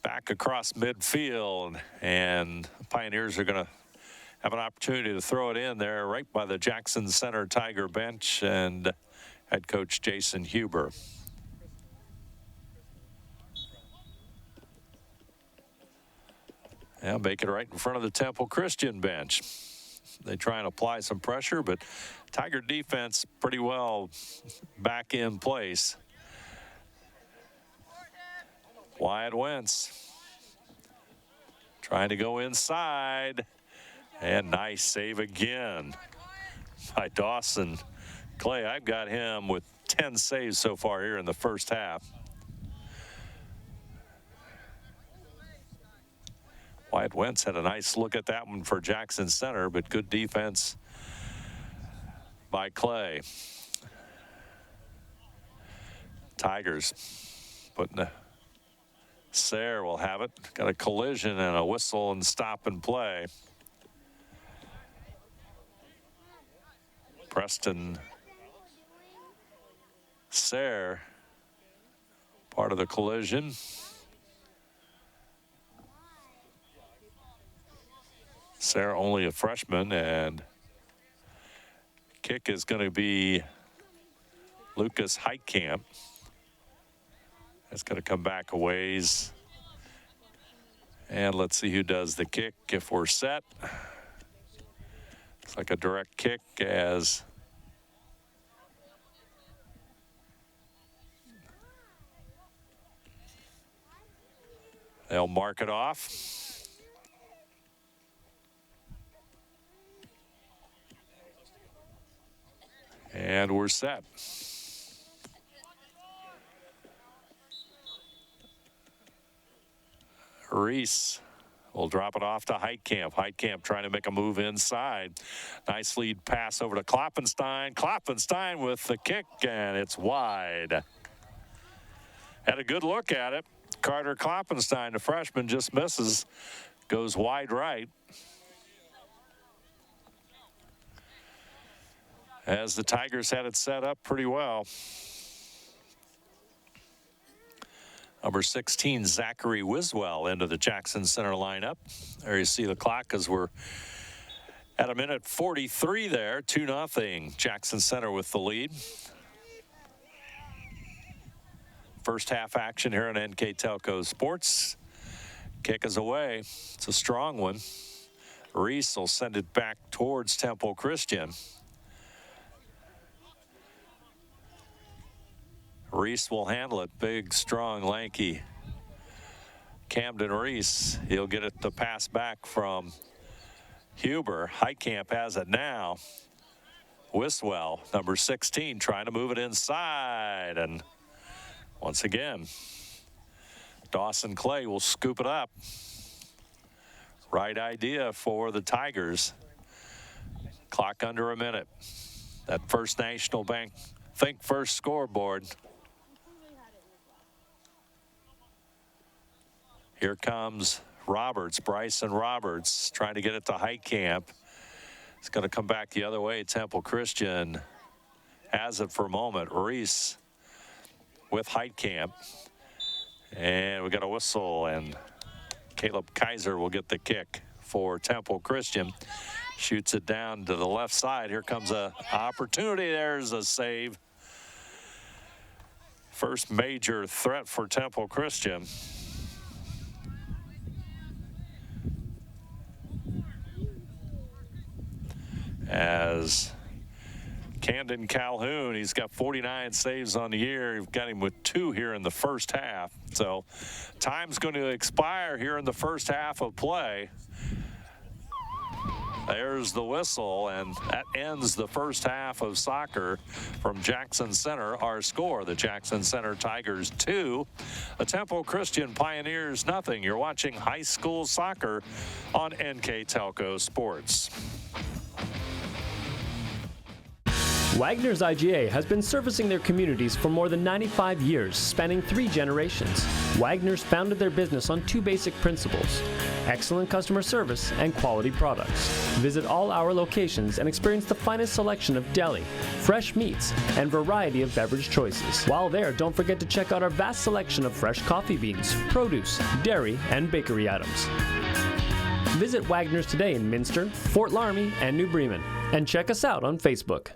back across midfield, and the Pioneers are going to have an opportunity to throw it in there right by the Jackson Center Tiger bench and head coach Jason Huber. Yeah, make it right in front of the Temple Christian bench. They try and apply some pressure, but Tiger defense pretty well back in place. Wyatt Wentz trying to go inside, and nice save again by Dawson Clay. I've got him with 10 saves so far here in the first half. Wyatt Wentz had a nice look at that one for Jackson Center, but good defense by Clay. Tigers putting the Sayre will have it. Got a collision and a whistle and stop and play. Preston Sayre, part of the collision. Sayre only a freshman, and kick is going to be Lucas Heitkamp. It's going to come back a ways. And let's see who does the kick if we're set. It's like a direct kick as they'll mark it off. And we're set. Reese will drop it off to Heitkamp. Heitkamp trying to make a move inside. Nice lead pass over to Kloppenstein. Kloppenstein with the kick, and it's wide. Had a good look at it. Carter Kloppenstein, the freshman, just misses. Goes wide right. As the Tigers had it set up pretty well. Number 16, Zachary Wiswell into the Jackson Center lineup. There you see the clock as we're at 1:43 there. 2-0. Jackson Center with the lead. First half action here on NKTelco Sports. Kick is away. It's a strong one. Reese will send it back towards Temple Christian. Reese will handle it. Big, strong, lanky Camden Reese. He'll get it to pass back from Huber. Heitkamp has it now. Wiswell, number 16, trying to move it inside. And once again, Dawson Clay will scoop it up. Right idea for the Tigers. Clock under a minute. That First National Bank Think First scoreboard. Here comes Bryson Roberts, trying to get it to Heitkamp. It's going to come back the other way. Temple Christian has it for a moment. Reese with Heitkamp. And we got a whistle, and Caleb Kaiser will get the kick for Temple Christian. Shoots it down to the left side. Here comes a opportunity. There's a save. First major threat for Temple Christian. As Camden Calhoun, he's got 49 saves on the year. You've got him with 2 here in the first half. So time's going to expire here in the first half of play. There's the whistle, and that ends the first half of soccer from Jackson Center. Our score, the Jackson Center Tigers 2, the Temple Christian Pioneers nothing. You're watching high school soccer on NKTelco Sports. Wagner's IGA has been servicing their communities for more than 95 years, spanning 3 generations. Wagner's founded their business on 2 basic principles: excellent customer service and quality products. Visit all our locations and experience the finest selection of deli, fresh meats, and variety of beverage choices. While there, don't forget to check out our vast selection of fresh coffee beans, produce, dairy, and bakery items. Visit Wagner's today in Minster, Fort Laramie, and New Bremen, and check us out on Facebook.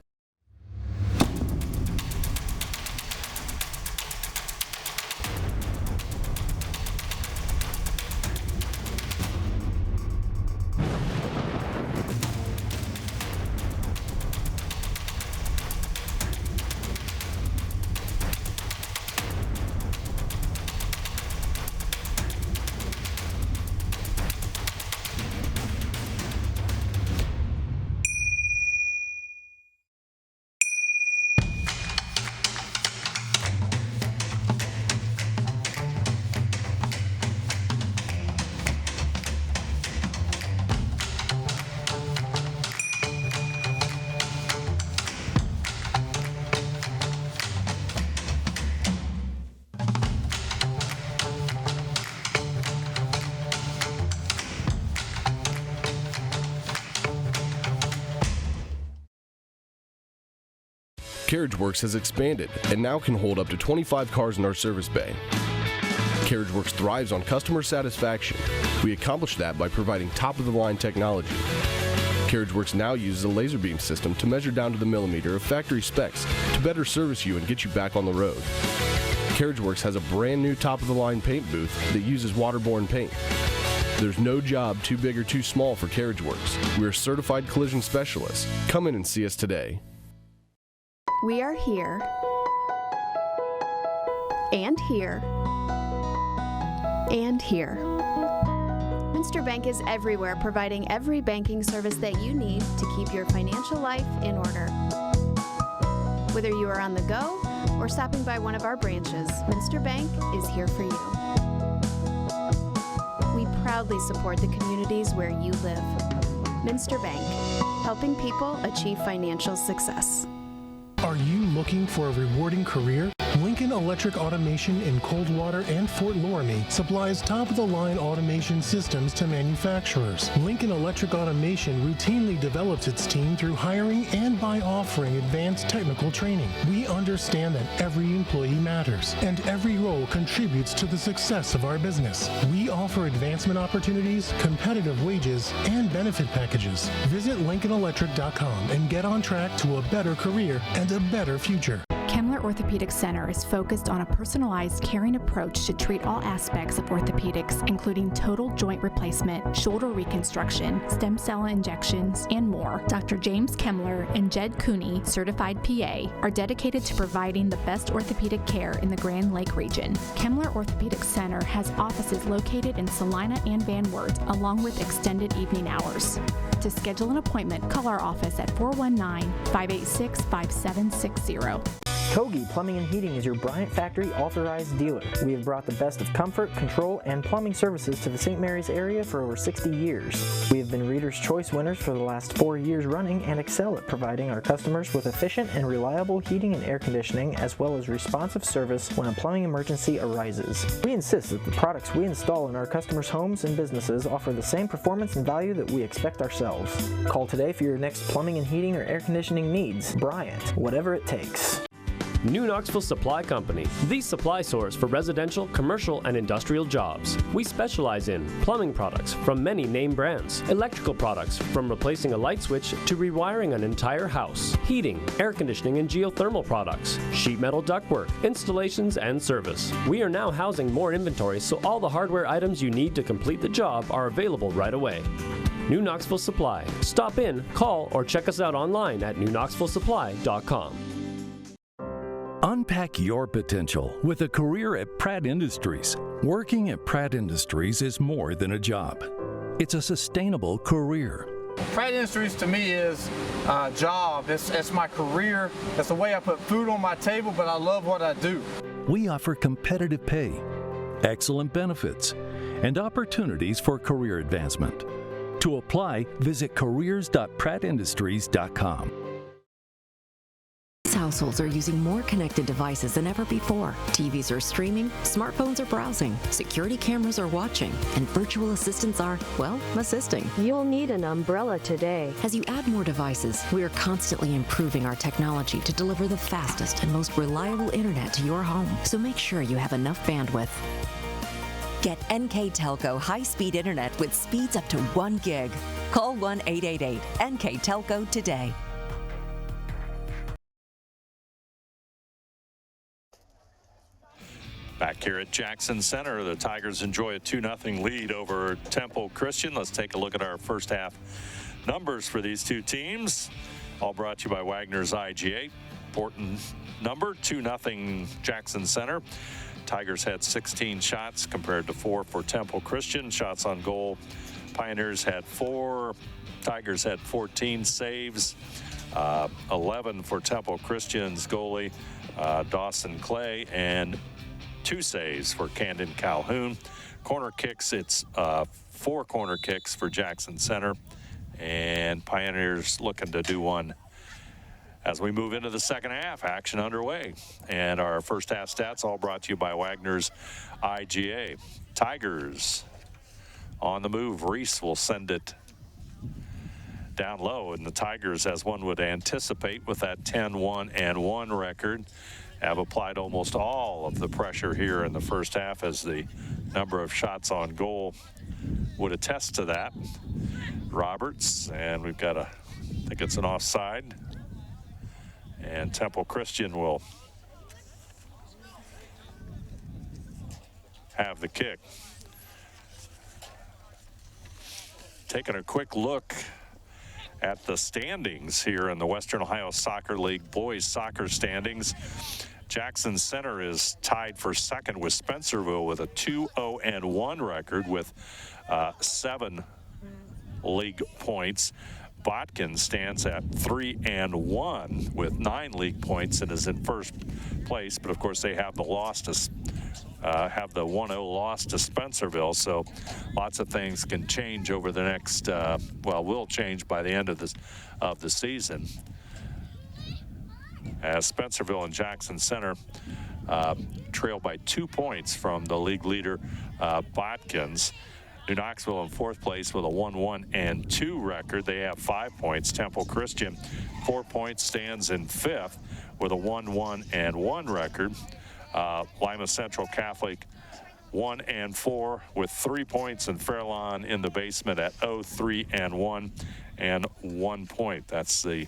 CarriageWorks has expanded and now can hold up to 25 cars in our service bay. CarriageWorks thrives on customer satisfaction. We accomplish that by providing top-of-the-line technology. CarriageWorks now uses a laser beam system to measure down to the millimeter of factory specs to better service you and get you back on the road. CarriageWorks has a brand new top-of-the-line paint booth that uses waterborne paint. There's no job too big or too small for CarriageWorks. We're certified collision specialists. Come in and see us today. We are here, and here, and here. Minster Bank is everywhere, providing every banking service that you need to keep your financial life in order. Whether you are on the go or stopping by one of our branches, Minster Bank is here for you. We proudly support the communities where you live. Minster Bank, helping people achieve financial success. Are you looking for a rewarding career? Lincoln Electric Automation in Coldwater and Fort Laramie supplies top-of-the-line automation systems to manufacturers. Lincoln Electric Automation routinely develops its team through hiring and by offering advanced technical training. We understand that every employee matters, and every role contributes to the success of our business. We offer advancement opportunities, competitive wages, and benefit packages. Visit LincolnElectric.com and get on track to a better career and a better future. Kemmler Orthopedic Center is focused on a personalized, caring approach to treat all aspects of orthopedics, including total joint replacement, shoulder reconstruction, stem cell injections, and more. Dr. James Kemmler and Jed Cooney, certified PA, are dedicated to providing the best orthopedic care in the Grand Lake region. Kemmler Orthopedic Center has offices located in Salina and Van Wert, along with extended evening hours. To schedule an appointment, call our office at 419-586-5760. Kogi Plumbing and Heating is your Bryant Factory authorized dealer. We have brought the best of comfort, control, and plumbing services to the St. Mary's area for over 60 years. We have been Reader's Choice winners for the last 4 years running and excel at providing our customers with efficient and reliable heating and air conditioning, as well as responsive service when a plumbing emergency arises. We insist that the products we install in our customers' homes and businesses offer the same performance and value that we expect ourselves. Call today for your next plumbing and heating or air conditioning needs. Bryant, whatever it takes. New Knoxville Supply Company, the supply source for residential, commercial, and industrial jobs. We specialize in plumbing products from many name brands, electrical products from replacing a light switch to rewiring an entire house, heating, air conditioning, and geothermal products, sheet metal ductwork, installations, and service. We are now housing more inventory, so all the hardware items you need to complete the job are available right away. New Knoxville Supply. Stop in, call, or check us out online at newknoxvillesupply.com. Unpack your potential with a career at Pratt Industries. Working at Pratt Industries is more than a job. It's a sustainable career. Pratt Industries to me is a job. It's my career. It's the way I put food on my table, but I love what I do. We offer competitive pay, excellent benefits, and opportunities for career advancement. To apply, visit careers.prattindustries.com. Households are using more connected devices than ever before. TVs are streaming, smartphones are browsing, security cameras are watching, and virtual assistants are, well, assisting. You'll need an umbrella today. As you add more devices, we are constantly improving our technology to deliver the fastest and most reliable internet to your home. So make sure you have enough bandwidth. Get NKTelco high-speed internet with speeds up to 1 gig. Call 1-888-NKTelco today. Back here at Jackson Center, the Tigers enjoy a 2-0 lead over Temple Christian. Let's take a look at our first half numbers for these two teams. All brought to you by Wagner's IGA. Important number, 2-0 Jackson Center. Tigers had 16 shots compared to 4 for Temple Christian. Shots on goal, Pioneers had 4. Tigers had 14 saves, 11 for Temple Christian's goalie, Dawson Clay, and 2 saves for Camden Calhoun. Corner kicks, it's 4 corner kicks for Jackson Center, and Pioneers looking to do one as we move into the second half. Action underway, and our first half stats all brought to you by Wagner's IGA. Tigers on the move. Reese will send it down low, and the Tigers, as one would anticipate with that 10-1-1 record, have applied almost all of the pressure here in the first half, as the number of shots on goal would attest to that. Roberts, and we've got I think it's an offside, and Temple Christian will have the kick. Taking a quick look at the standings here in the Western Ohio Soccer League boys soccer standings. Jackson Center is tied for second with Spencerville with a 2-0-1 record with 7 league points. Botkin stands at 3-1 with 9 league points and is in first place, but of course they have the loss to have the 1-0 loss to Spencerville, so lots of things can change over the next will change by the end of the season, as Spencerville and Jackson Center trail by 2 points from the league leader, Botkins. New Knoxville in fourth place with a 1-1-2 record. They have 5 points. Temple Christian, 4 points, stands in fifth with a 1-1-1 record. Lima Central Catholic 1-4 with 3 points, and Fairlawn in the basement at 0-3-1 and 1 point. That's the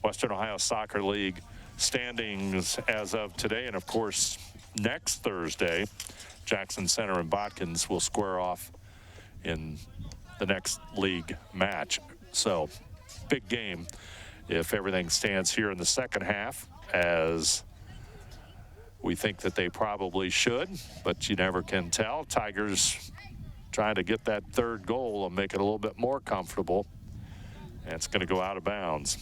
Western Ohio Soccer League standings as of today. And of course, next Thursday, Jackson Center and Botkins will square off in the next league match. So big game if everything stands here in the second half, as we think that they probably should, but you never can tell. Tigers trying to get that third goal and make it a little bit more comfortable, and it's going to go out of bounds.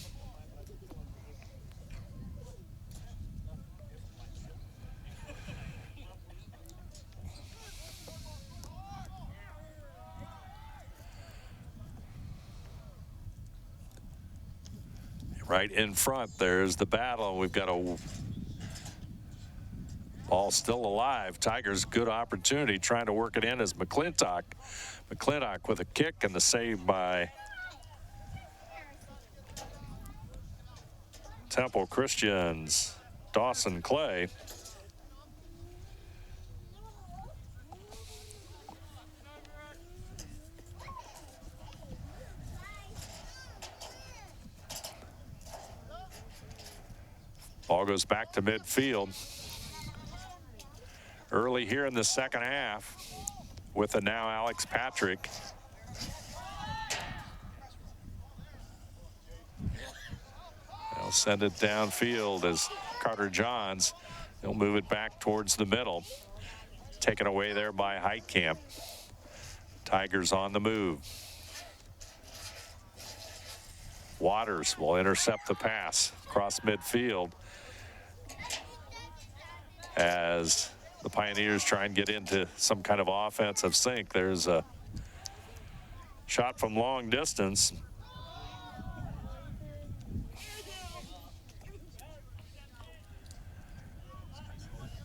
right in front. There's the battle. We've got a ball still alive. Tigers good opportunity trying to work it in as McClintock. McClintock with a kick and the save by Temple Christian's Dawson Clay. Ball goes back to midfield. Early here in the second half with the now Alex Patrick. They'll send it downfield as Carter Johns. They'll move it back towards the middle. Taken away there by Heitkamp. Tigers on the move. Waters will intercept the pass across midfield as the Pioneers try and get into some kind of offensive sync. There's a shot from long distance.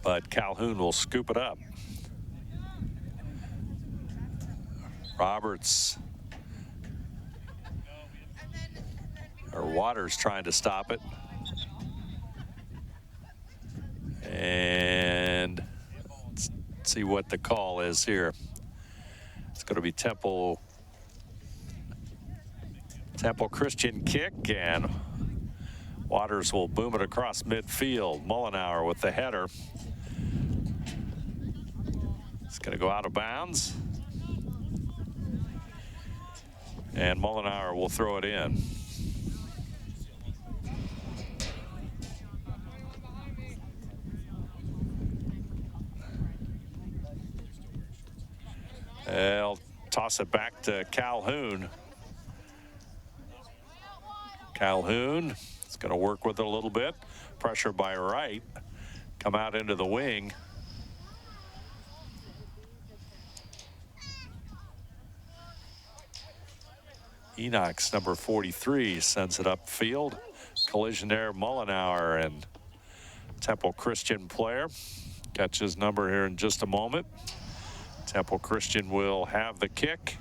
But Calhoun will scoop it up. Roberts, or Waters trying to stop it. And let's see what the call is here. It's going to be Temple Christian kick, and Waters will boom it across midfield. Mullenauer with the header. It's going to go out of bounds. And Mullenauer will throw it in. They'll toss it back to Calhoun. Calhoun is going to work with it a little bit. Pressure by Wright. Come out into the wing. Enoch's number 43 sends it upfield. Collision there, Mullenauer and Temple Christian player. Catch his number here in just a moment. Temple Christian will have the kick.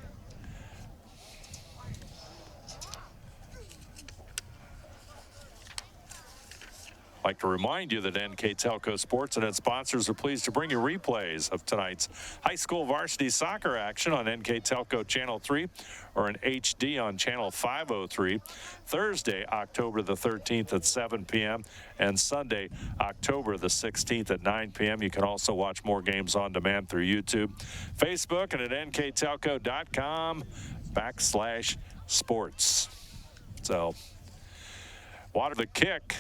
I'd like to remind you that NKTelco Sports and its sponsors are pleased to bring you replays of tonight's high school varsity soccer action on NKTelco Channel 3 or in HD on Channel 503. Thursday, October the 13th at 7 p.m. and Sunday, October the 16th at 9 p.m. You can also watch more games on demand through YouTube, Facebook, and at nktelco.com/sports. So, Water the kick.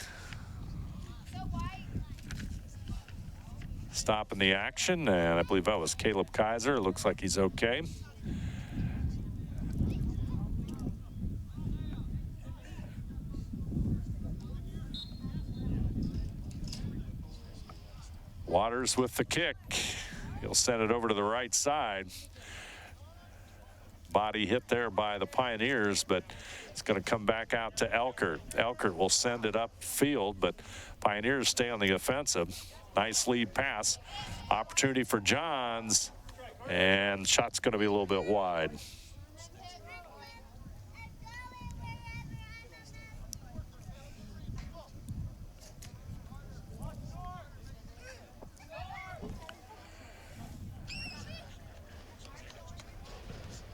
Stopping the action, and I believe that was Caleb Kaiser. Looks like he's okay. Waters with the kick. He'll send it over to the right side. Body hit there by the Pioneers, but it's going to come back out to Elkert. Elkert will send it upfield, but Pioneers stay on the offensive. Nice lead pass. Opportunity for Johns, and shot's going to be a little bit wide.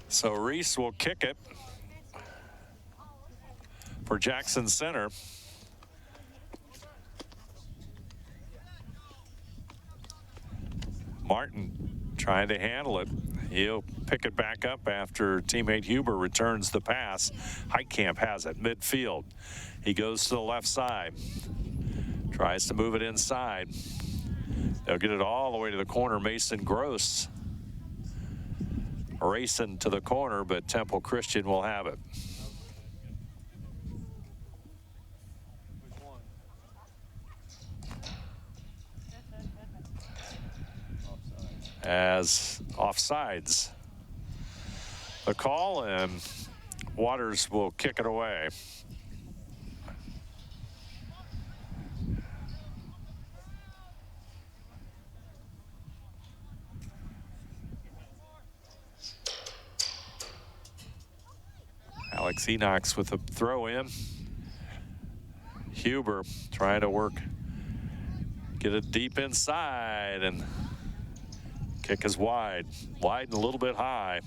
So Reese will kick it for Jackson Center. Martin trying to handle it. He'll pick it back up after teammate Huber returns the pass. Heitkamp has it midfield. He goes to the left side. Tries to move it inside. They'll get it all the way to the corner. Mason Gross racing to the corner, but Temple Christian will have it. As offsides the call, and Waters will kick it away. Alex Enox with a throw in. Huber trying to get it deep inside, and kick is wide and a little bit high.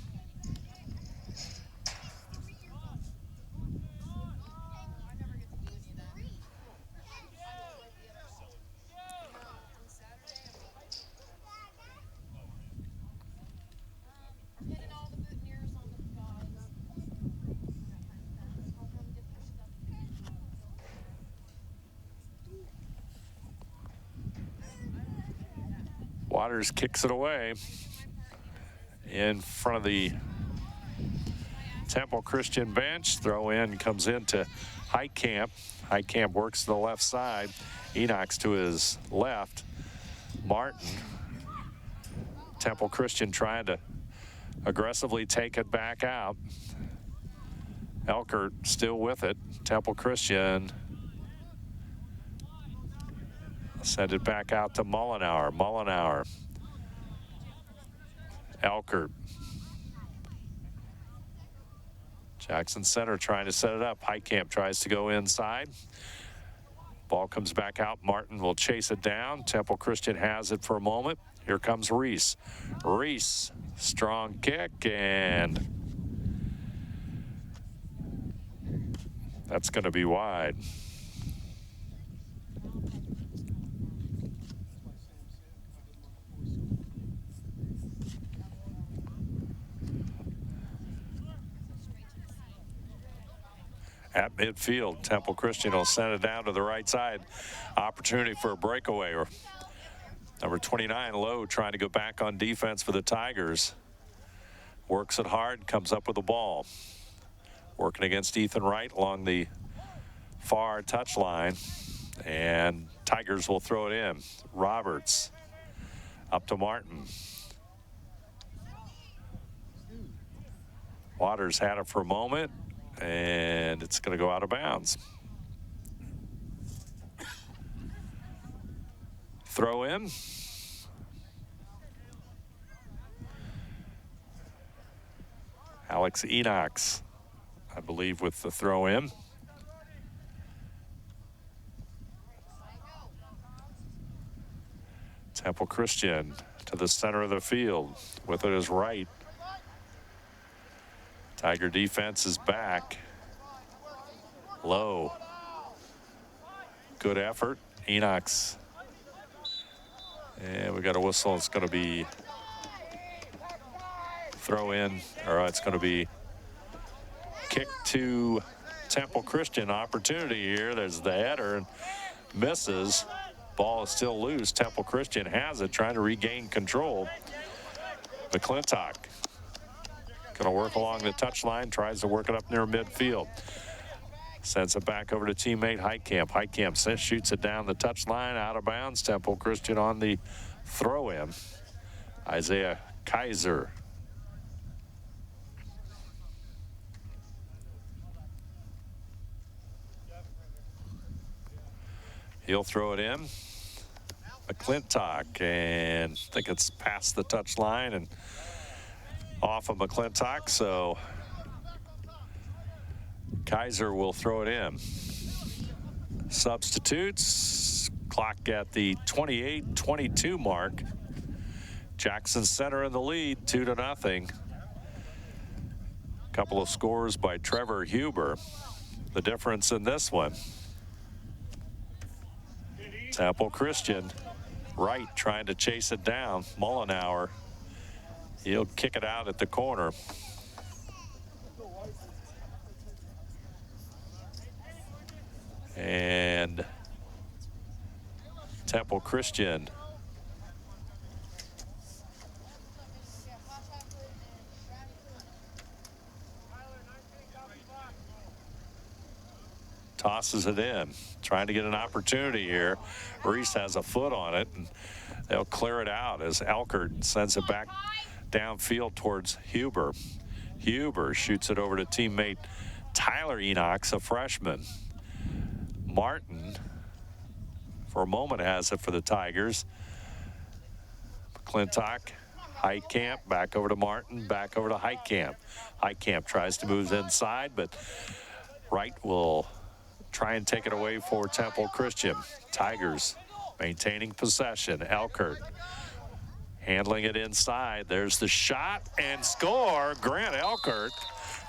Waters kicks it away in front of the Temple Christian bench. Throw in comes into Heitkamp. Heitkamp works to the left side. Enox to his left. Martin. Temple Christian trying to aggressively take it back out. Elkert still with it. Temple Christian send it back out to Mullenauer. Mullenauer. Elkert. Jackson Center trying to set it up. Heitkamp tries to go inside. Ball comes back out. Martin will chase it down. Temple Christian has it for a moment. Here comes Reese. Reese, strong kick, and that's going to be wide. At midfield, Temple Christian will send it down to the right side. Opportunity for a breakaway. Or number 29, Lowe, trying to go back on defense for the Tigers. Works it hard, comes up with the ball. Working against Ethan Wright along the far touchline. And Tigers will throw it in. Roberts up to Martin. Waters had it for a moment, and it's going to go out of bounds. Throw in. Alex Enox, I believe, with the throw in. Temple Christian to the center of the field. With it is Wright. Tiger defense is back. Low. Good effort. Enox. And we got a whistle. It's going to be throw in, or it's going to be kick to Temple Christian. Opportunity here. There's the header and misses. Ball is still loose. Temple Christian has it, trying to regain control. McClintock going to work along the touchline, tries to work it up near midfield. Sends it back over to teammate Heitkamp. Heitkamp shoots it down the touchline, out of bounds. Temple Christian on the throw-in. Isaiah Kaiser. He'll throw it in. McClintock, and I think it's past the touchline and off of McClintock, so Kaiser will throw it in. Substitutes, clock at the 28-22 mark. Jackson Center in the lead, 2-0. Couple of scores by Trevor Huber. The difference in this one. Temple Christian, Wright trying to chase it down. Mullenauer, he'll kick it out at the corner. And Temple Christian tosses it in, trying to get an opportunity here. Reese has a foot on it, and they'll clear it out as Elkert sends it back downfield towards Huber. Huber shoots it over to teammate Tyler Enox, a freshman. Martin, for a moment, has it for the Tigers. McClintock, Heitkamp, back over to Martin, back over to Heitkamp. Heitkamp tries to move inside, but Wright will try and take it away for Temple Christian. Tigers maintaining possession. Elkert handling it inside. There's the shot and score. Grant Elkert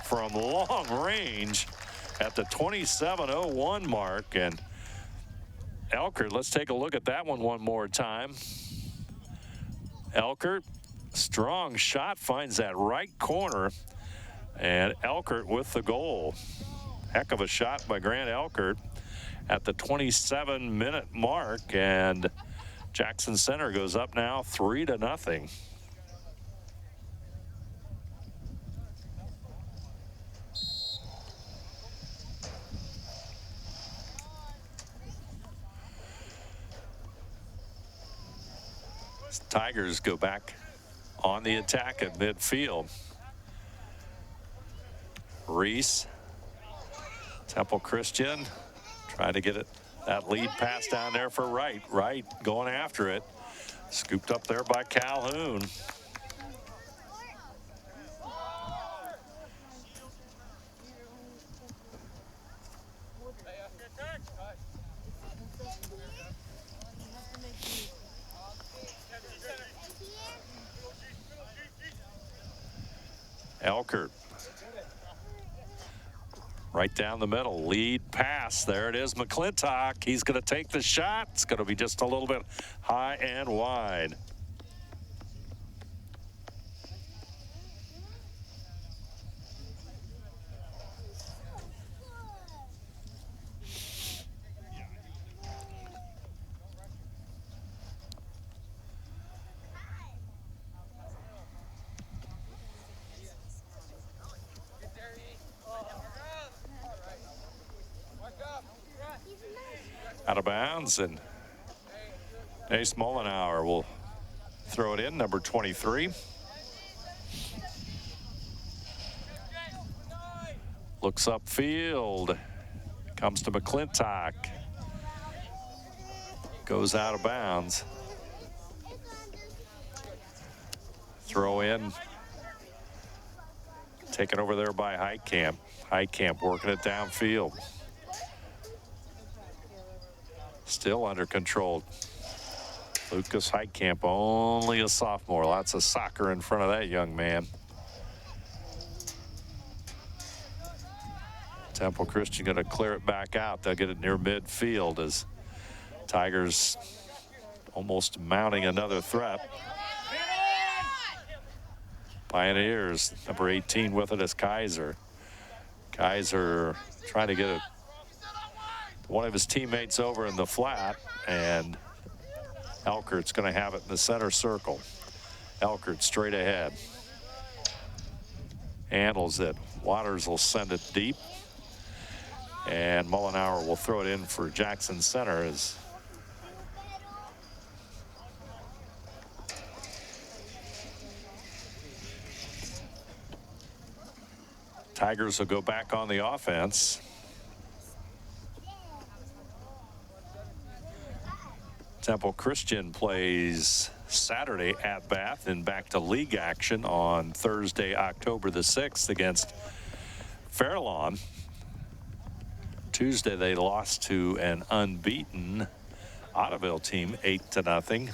from long range at the 27:01 mark. And Elkert, let's take a look at that one more time. Elkert, strong shot, finds that right corner, and Elkert with the goal. Heck of a shot by Grant Elkert at the 27-minute mark, and Jackson Center goes up now 3-0. Tigers go back on the attack at midfield. Reese, Temple Christian, trying to get it, that lead pass down there for Wright. Wright going after it. Scooped up there by Calhoun. Elkert. Right down the middle, lead pass. There it is, McClintock. He's going to take the shot. It's going to be just a little bit high and wide. Out of bounds, and Ace Mollenauer will throw it in, number 23. Looks upfield, comes to McClintock. Goes out of bounds. Throw in. Taken over there by Heitkamp. Heitkamp working it downfield. Still under control. Lucas Heitkamp, only a sophomore. Lots of soccer in front of that young man. Temple Christian going to clear it back out. They'll get it near midfield as Tigers almost mounting another threat. Pioneers, number 18 with it is Kaiser. Kaiser trying to get one of his teammates over in the flat, and Elkert's going to have it in the center circle. Elkert straight ahead. Handles it. Waters will send it deep. And Mollenauer will throw it in for Jackson Center as Tigers will go back on the offense. Temple Christian plays Saturday at Bath and back to league action on Thursday, October the 6th against Fairlawn. Tuesday they lost to an unbeaten Ottoville team 8-0.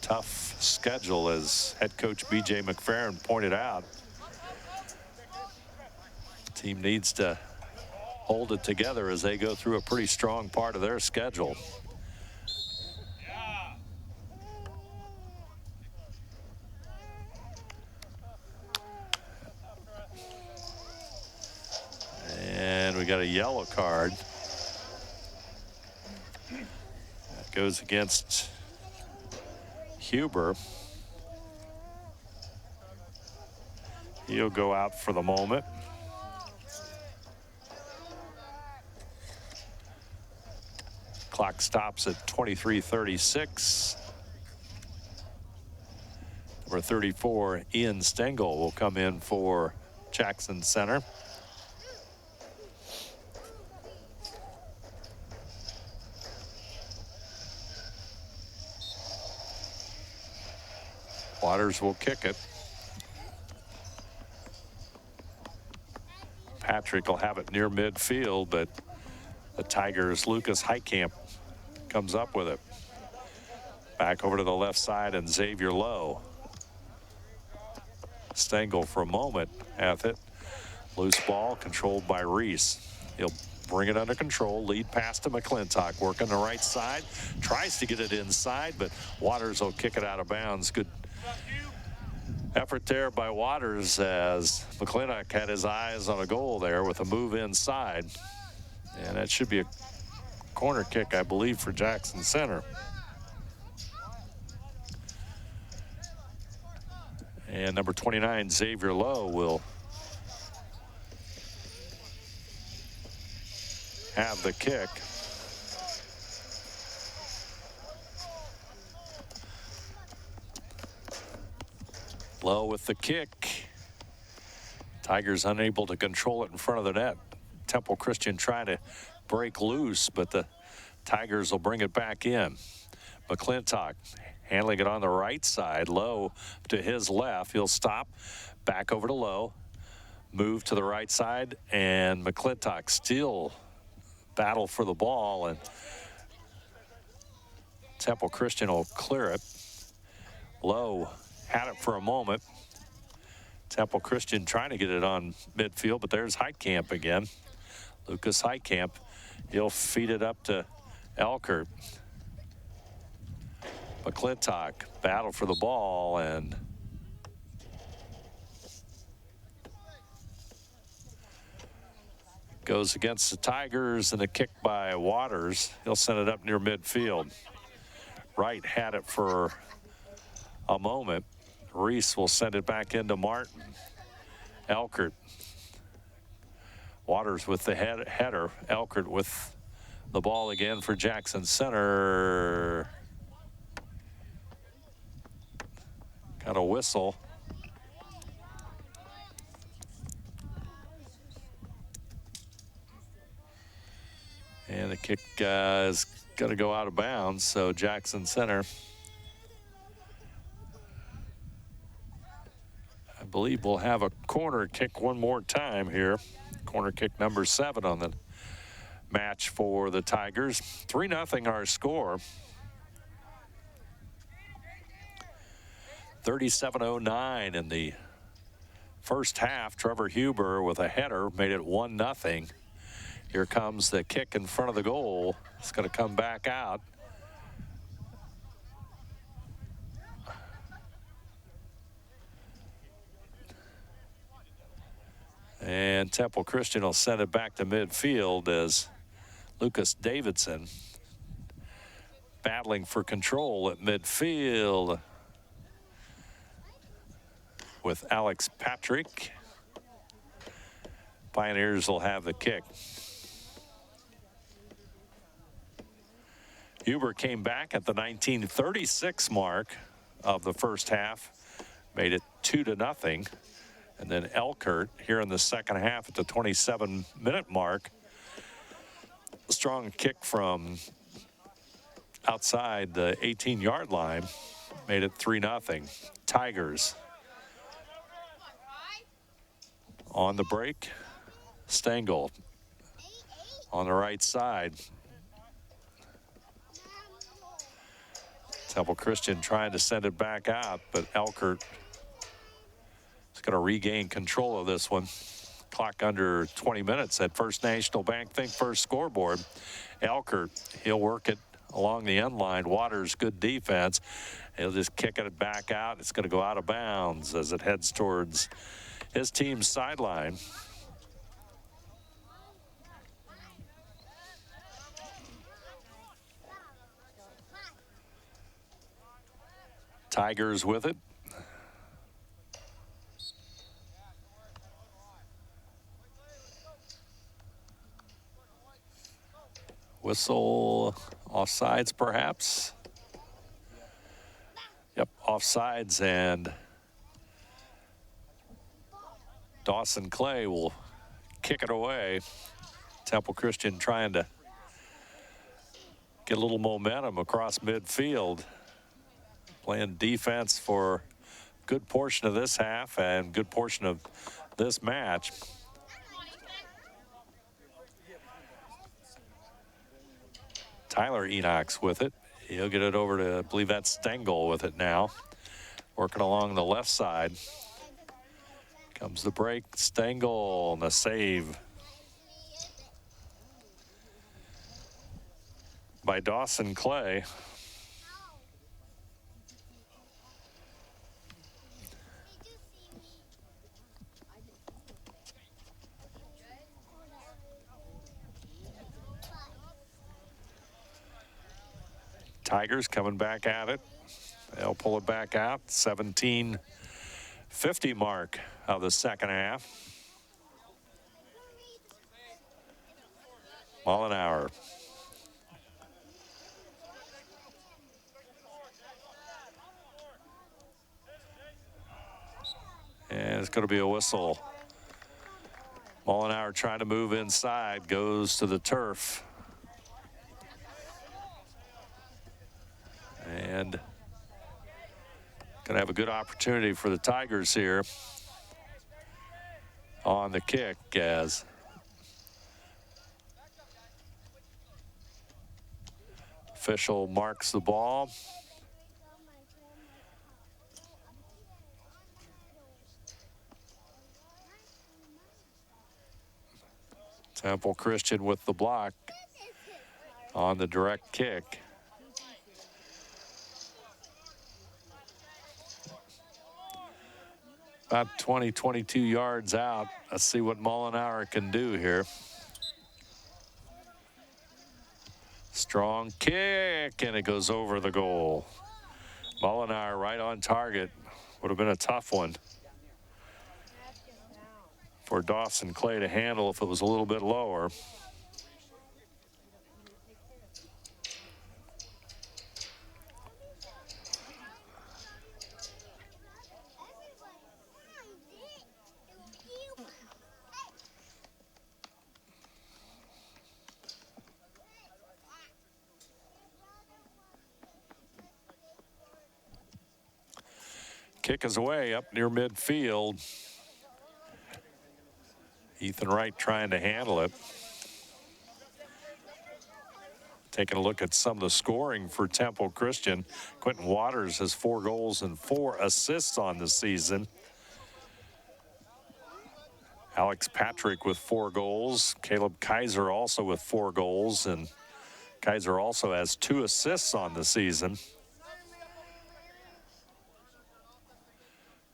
Tough schedule, as head coach B.J. McFerrin pointed out. Team needs to hold it together as they go through a pretty strong part of their schedule. And we got a yellow card. That goes against Huber. He'll go out for the moment. Clock stops at 23:36. Number 34, Ian Stengel, will come in for Jackson Center. Waters will kick it. Patrick will have it near midfield, but the Tigers' Lucas Heitkamp comes up with it. Back over to the left side, and Xavier Lowe. Stengel for a moment at it. Loose ball controlled by Reese. He'll bring it under control, lead pass to McClintock, working the right side, tries to get it inside, but Waters will kick it out of bounds. Good effort there by Waters as McClintock had his eyes on a goal there with a move inside. And that should be a corner kick, I believe, for Jackson Center. And number 29, Xavier Lowe, will have the kick. Lowe with the kick. Tigers unable to control it in front of the net. Temple Christian trying to break loose, but the Tigers will bring it back in. McClintock handling it on the right side. Lowe to his left. He'll stop. Back over to Lowe. Move to the right side, and McClintock still battle for the ball, and Temple Christian will clear it. Lowe had it for a moment. Temple Christian trying to get it on midfield, but there's Heitkamp again. Lucas Heitkamp. He'll feed it up to Elkert. McClintock battle for the ball, and goes against the Tigers, and a kick by Waters. He'll send it up near midfield. Wright had it for a moment. Reese will send it back into Martin. Elkert. Waters with the header. Elkert with the ball again for Jackson Center. Got a whistle. And the kick is going to go out of bounds, so Jackson Center, I believe, will have a corner kick one more time here. Corner kick number 7 on the match for the Tigers. 3-0 our score. 37:09 in the first half. Trevor Huber with a header made it 1-0. Here comes the kick in front of the goal. It's going to come back out. And Temple Christian will send it back to midfield as Lucas Davidson battling for control at midfield with Alex Patrick. Pioneers will have the kick. Huber came back at the 1936 mark of the first half, made it 2-0. And then Elkert here in the second half at the 27-minute mark. Strong kick from outside the 18-yard line, made it 3-0. Tigers on the break. Stengel on the right side. Temple Christian trying to send it back out, but Elkert is going to regain control of this one. Clock under 20 minutes at First National Bank Think First scoreboard. Elkert, he'll work it along the end line. Waters, good defense. He'll just kick it back out. It's going to go out of bounds as it heads towards his team's sideline. Tigers with it. Whistle, offsides perhaps. Yep, offsides, and Dawson Clay will kick it away. Temple Christian trying to get a little momentum across midfield. Playing defense for good portion of this half and good portion of this match. Tyler Enox with it. He'll get it over to, I believe that's Stengel with it now. Working along the left side. Comes the break. Stengel and the save by Dawson Clay. Tigers coming back at it. They'll pull it back out. 17:50 mark of the second half. Mollenauer. And it's going to be a whistle. Mollenauer trying to move inside, goes to the turf. And going to have a good opportunity for the Tigers here on the kick as official marks the ball. Temple Christian with the block on the direct kick. About 20, 22 yards out. Let's see what Mollenauer can do here. Strong kick, and it goes over the goal. Mollenauer right on target. Would have been a tough one for Dawson Clay to handle if it was a little bit lower. Kick is away up near midfield. Ethan Wright trying to handle it. Taking a look at some of the scoring for Temple Christian. Quentin Waters has 4 goals and 4 assists on the season. Alex Patrick with 4 goals. Caleb Kaiser also with 4 goals. And Kaiser also has 2 assists on the season.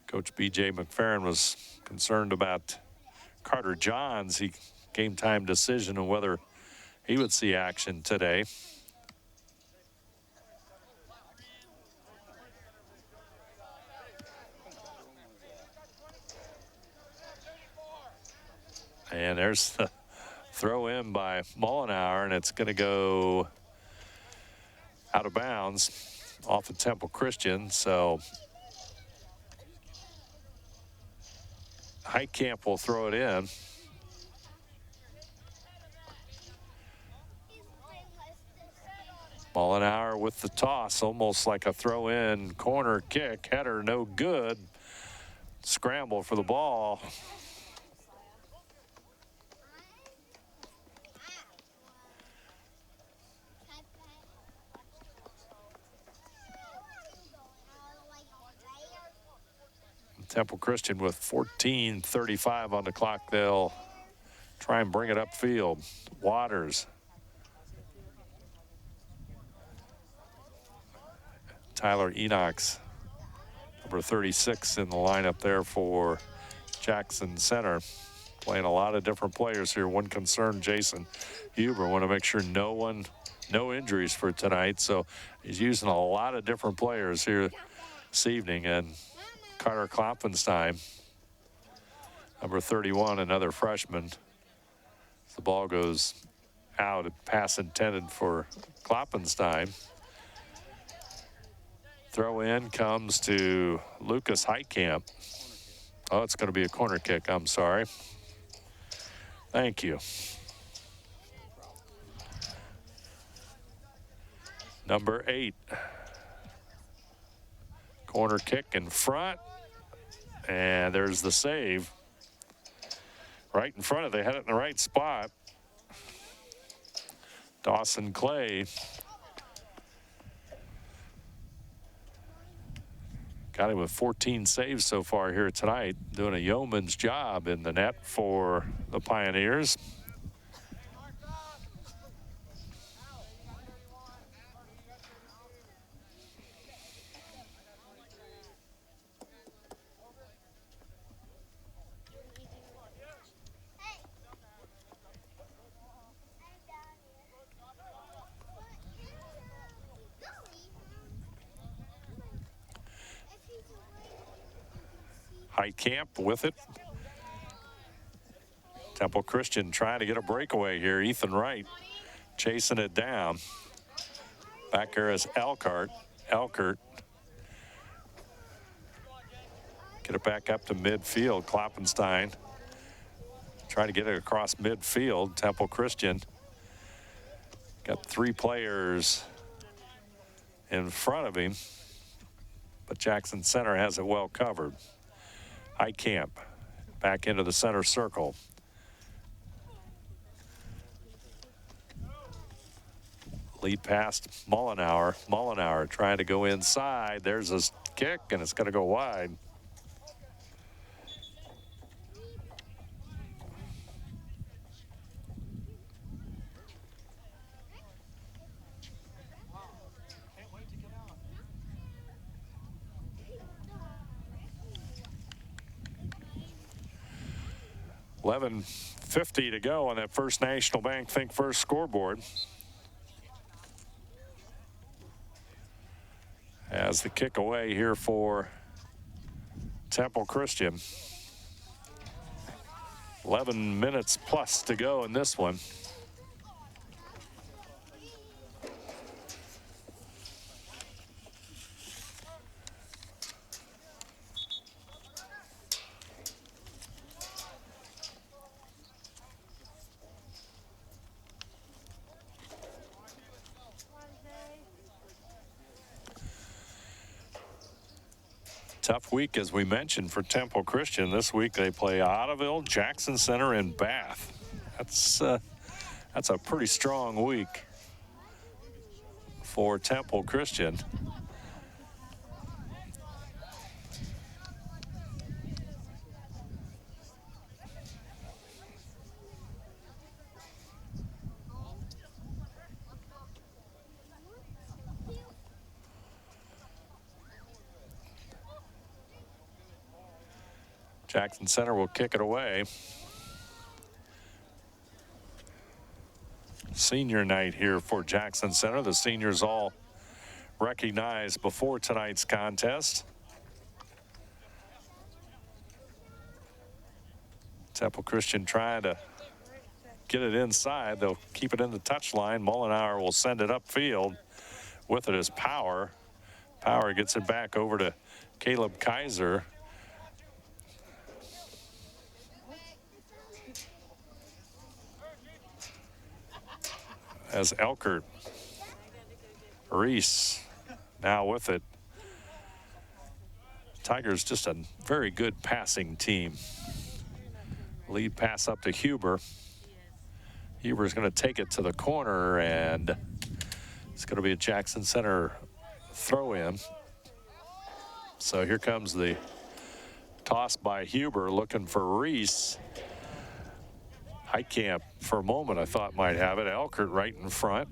Coach B.J. McFerrin was concerned about Carter Johns' game time decision on whether he would see action today. And there's the throw in by Mollenauer, and it's going to go out of bounds off of Temple Christian. So Heitkamp will throw it in. Mollenauer with the toss, almost like a throw-in corner kick. Header no good. Scramble for the ball. Temple Christian with 14:35 on the clock. They'll try and bring it upfield. Waters. Tyler Enox, number 36 in the lineup there for Jackson Center. Playing a lot of different players here. One concern, Jason Huber, want to make sure no injuries for tonight. So he's using a lot of different players here this evening. And Carter Klopfenstein, number 31, another freshman. The ball goes out, a pass intended for Klopfenstein. Throw in comes to Lucas Heitkamp. Oh, it's going to be a corner kick. I'm sorry. Thank you. Number 8. Corner kick in front, And there's the save. Right in front of it. They had it in the right spot. Dawson Clay got him with 14 saves so far here tonight, doing a yeoman's job in the net for the Pioneers. Heitkamp with it. Temple Christian trying to get a breakaway here. Ethan Wright chasing it down. Back there is Elkert. Get it back up to midfield. Kloppenstein trying to get it across midfield. Temple Christian got 3 players in front of him, but Jackson Center has it well covered. Heitkamp back into the center circle. Lead past Mollenauer. Mollenauer trying to go inside. There's a kick, and it's going to go wide. $11:50 to go on that First National Bank Think First scoreboard. As the kick away here for Temple Christian. 11 minutes plus to go in this one. Tough week, as we mentioned, for Temple Christian. This week they play Ottoville, Jackson Center, and Bath. That's a pretty strong week for Temple Christian. Jackson Center will kick it away. Senior night here for Jackson Center. The seniors all recognized before tonight's contest. Temple Christian trying to get it inside. They'll keep it in the touch line. Mollenauer will send it upfield. With it is Power. Power gets it back over to Caleb Kaiser. As Elkert. Reese now with it. Tigers just a very good passing team. Lead pass up to Huber. Huber's going to take it to the corner, and it's going to be a Jackson Center throw in. So here comes the toss by Huber looking for Reese. Heitkamp for a moment I thought might have it. Elkert right in front.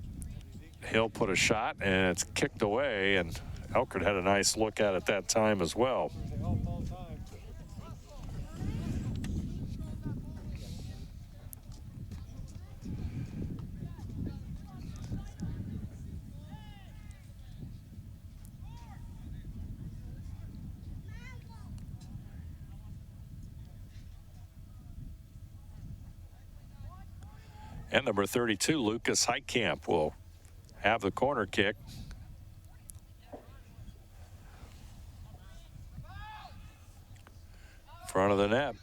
He'll put a shot, and it's kicked away, and Elkert had a nice look at it that time as well. And number 32, Lucas Heitkamp, will have the corner kick. Front of the net.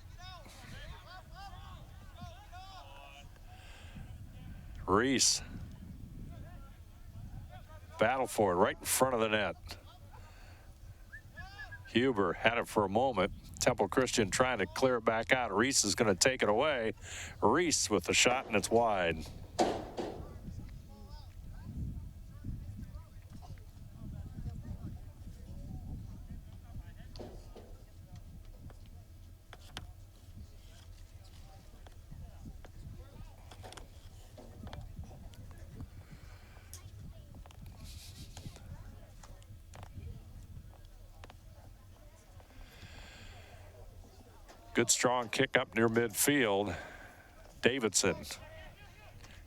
Reese. Battle for it right in front of the net. Huber had it for a moment. Temple Christian trying to clear it back out. Reese is going to take it away. Reese with the shot, and it's wide. Good strong kick up near midfield. Davidson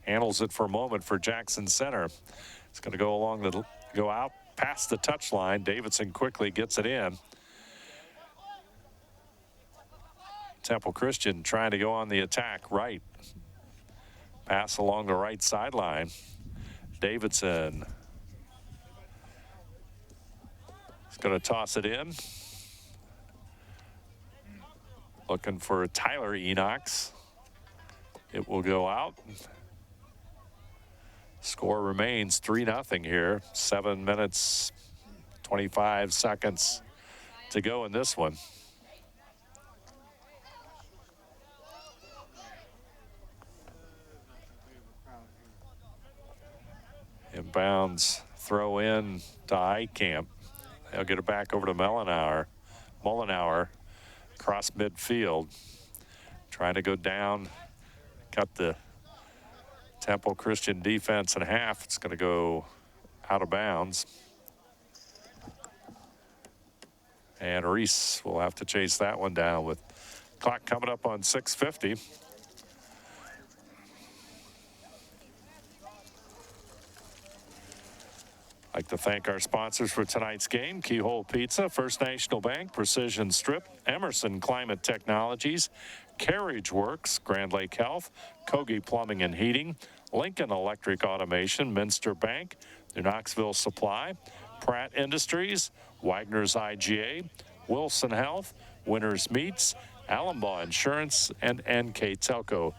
handles it for a moment for Jackson Center. It's going to go out past the touchline. Davidson quickly gets it in. Temple Christian trying to go on the attack right. Pass along the right sideline. Davidson is going to toss it in. Looking for Tyler Enox. It will go out. Score remains 3-0 here. 7 minutes, 25 seconds to go in this one. Inbounds throw in to Heitkamp. They'll get it back over to Mullenauer. Across midfield, trying to go down, cut the Temple Christian defense in half. It's going to go out of bounds. And Reese will have to chase that one down with clock coming up on 6:50. I'd like to thank our sponsors for tonight's game: Keyhole Pizza, First National Bank, Precision Strip, Emerson Climate Technologies, Carriage Works, Grand Lake Health, Kogi Plumbing and Heating, Lincoln Electric Automation, Minster Bank, New Knoxville Supply, Pratt Industries, Wagner's IGA, Wilson Health, Winners Meats, Allenbaugh Insurance, and NKTelco,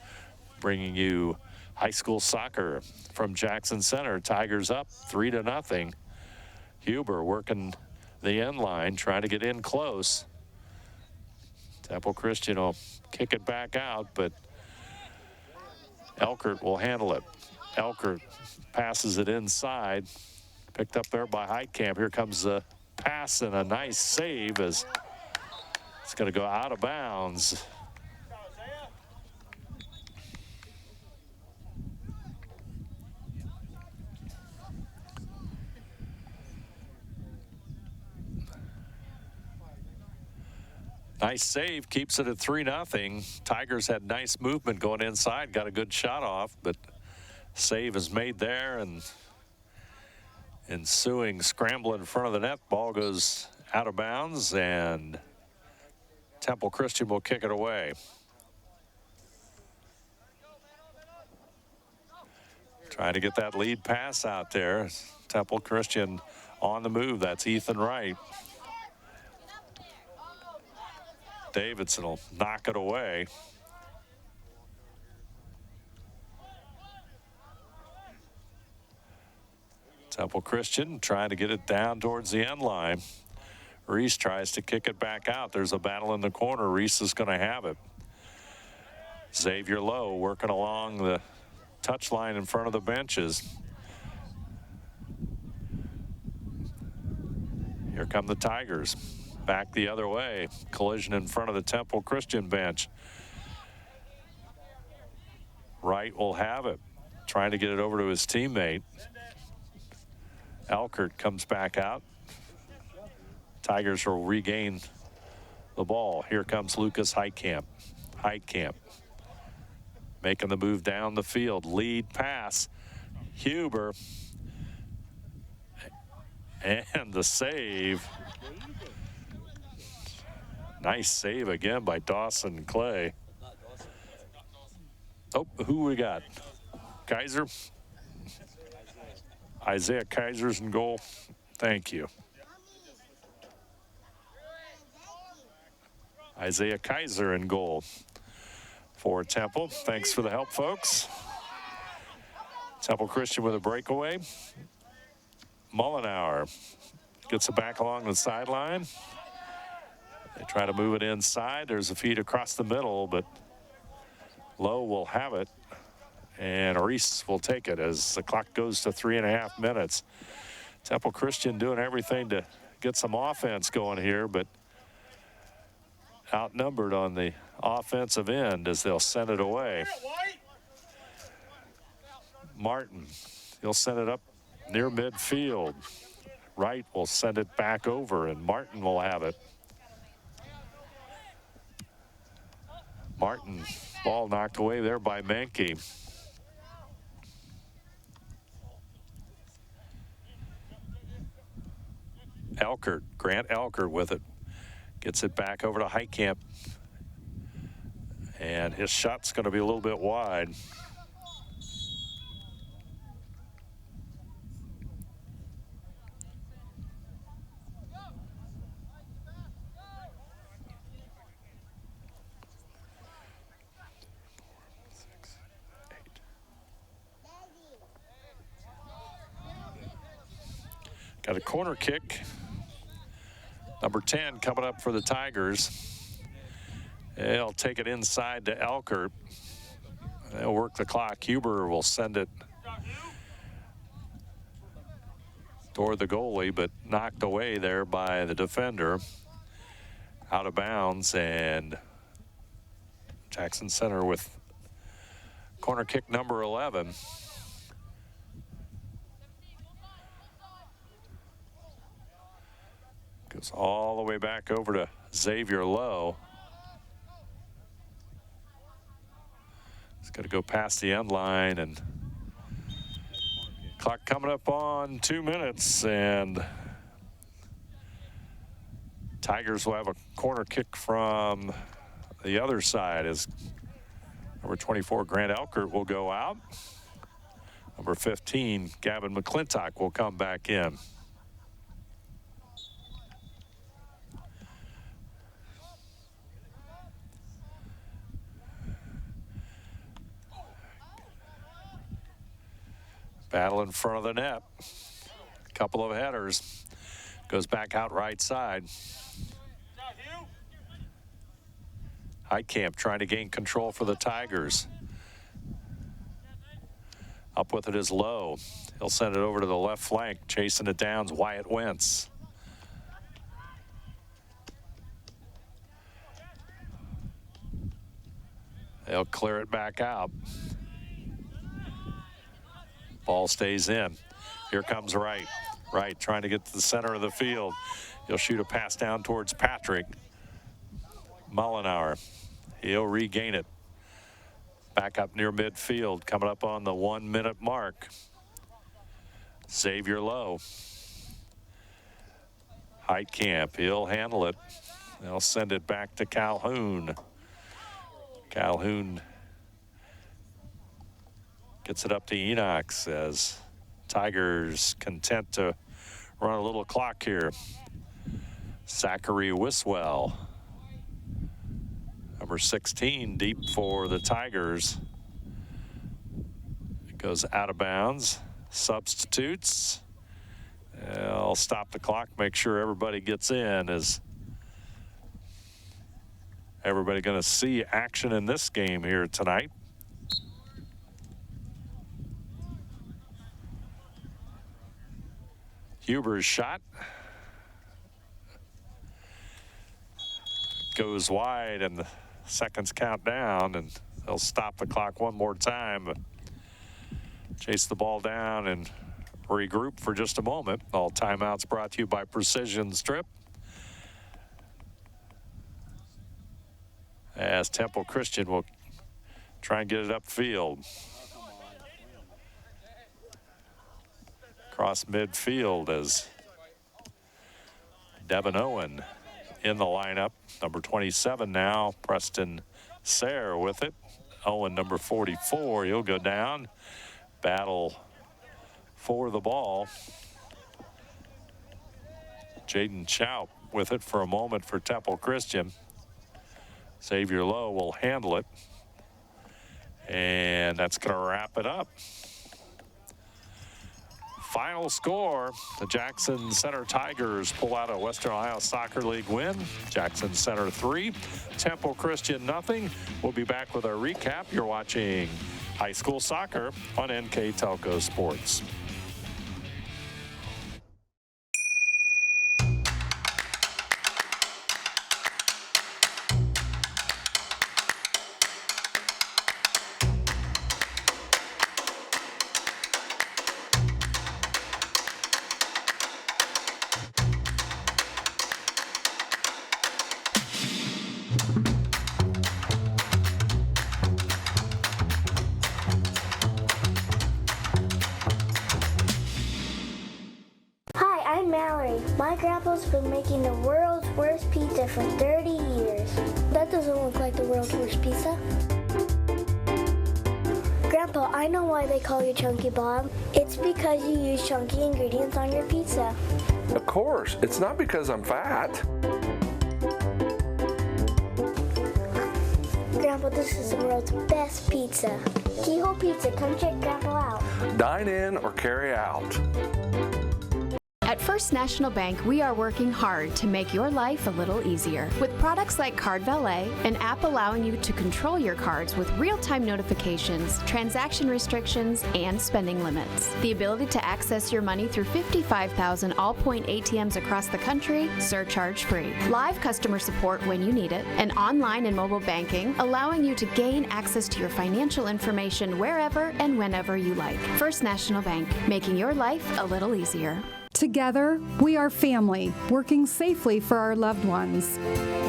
bringing you high school soccer from Jackson Center. Tigers up 3-0. Huber working the end line, trying to get in close. Temple Christian will kick it back out, but Elkert will handle it. Elkert passes it inside. Picked up there by Heitkamp. Here comes the pass and a nice save as it's going to go out of bounds. Nice save, keeps it at 3-0. Tigers had nice movement going inside, got a good shot off, but save is made there, and ensuing scramble in front of the net. Ball goes out of bounds, and Temple Christian will kick it away. Trying to get that lead pass out there. Temple Christian on the move. That's Ethan Wright. Davidson will knock it away. Temple Christian trying to get it down towards the end line. Reese tries to kick it back out. There's a battle in the corner. Reese is going to have it. Xavier Lowe working along the touch line in front of the benches. Here come the Tigers. Back the other way. Collision in front of the Temple Christian bench. Wright will have it. Trying to get it over to his teammate. Elkert comes back out. Tigers will regain the ball. Here comes Lucas Heitkamp. Heitkamp making the move down the field. Lead pass. Huber. And the save. Nice save again by Dawson Clay. Oh, who we got? Kaiser? Isaiah Kaiser's in goal. Thank you. Isaiah Kaiser in goal for Temple. Thanks for the help, folks. Temple Christian with a breakaway. Mullenauer gets it back along the sideline. They try to move it inside. There's a feed across the middle, but Lowe will have it. And Reese will take it as the clock goes to 3.5 minutes. Temple Christian doing everything to get some offense going here, but outnumbered on the offensive end as they'll send it away. Martin, he'll send it up near midfield. Wright will send it back over, and Martin will have it. Martin, ball knocked away there by Menke. Elkert, Grant Elkert with it. Gets it back over to Heitkamp. And his shot's going to be a little bit wide. Got a corner kick. Number 10 coming up for the Tigers. They'll take it inside to Elkert. They'll work the clock. Huber will send it toward the goalie, but knocked away there by the defender. Out of bounds, and Jackson Center with corner kick number 11. Goes all the way back over to Xavier Lowe. He's got to go past the end line, and clock coming up on 2 minutes, and Tigers will have a corner kick from the other side as number 24, Grant Elkert, will go out. Number 15, Gavin McClintock, will come back in. Battle in front of the net. A couple of headers. Goes back out right side. Heitkamp trying to gain control for the Tigers. Up with it is Lowe. He'll send it over to the left flank. Chasing it down's Wyatt Wentz. They'll clear it back out. Ball stays in. Here comes Wright. Wright trying to get to the center of the field. He'll shoot a pass down towards Patrick. Mullenauer. He'll regain it. Back up near midfield, coming up on the 1 minute mark. Xavier Lowe. Heitkamp, he'll handle it. They'll send it back to Calhoun. Calhoun gets it up to Enox as Tigers content to run a little clock here. Zachary Wiswell. Number 16 deep for the Tigers. It goes out of bounds. Substitutes. I'll stop the clock, make sure everybody gets in. Is everybody going to see action in this game here tonight? Huber's shot goes wide, and the seconds count down, and they'll stop the clock one more time, but chase the ball down and regroup for just a moment. All timeouts brought to you by Precision Strip. As Temple Christian will try and get it upfield. Across midfield as Devin Owen in the lineup. Number 27 now, Preston Sayre with it. Owen, number 44, he'll go down. Battle for the ball. Jaden Chaup with it for a moment for Temple Christian. Xavier Lowe will handle it. And that's going to wrap it up. Final score, the Jackson Center Tigers pull out a Western Ohio Soccer League win. Jackson Center 3, Temple Christian nothing. We'll be back with our recap. You're watching high school soccer on NKTelco Sports. My grandpa's been making the world's worst pizza for 30 years. That doesn't look like the world's worst pizza. Grandpa, I know why they call you Chunky Bob. It's because you use chunky ingredients on your pizza. Of course, it's not because I'm fat. Grandpa, this is the world's best pizza. Keyhole Pizza, come check Grandpa out. Dine in or carry out. At First National Bank, we are working hard to make your life a little easier. With products like Card Valet, an app allowing you to control your cards with real-time notifications, transaction restrictions, and spending limits. The ability to access your money through 55,000 all-point ATMs across the country, surcharge-free. Live customer support when you need it, and online and mobile banking, allowing you to gain access to your financial information wherever and whenever you like. First National Bank, making your life a little easier. Together, we are family, working safely for our loved ones.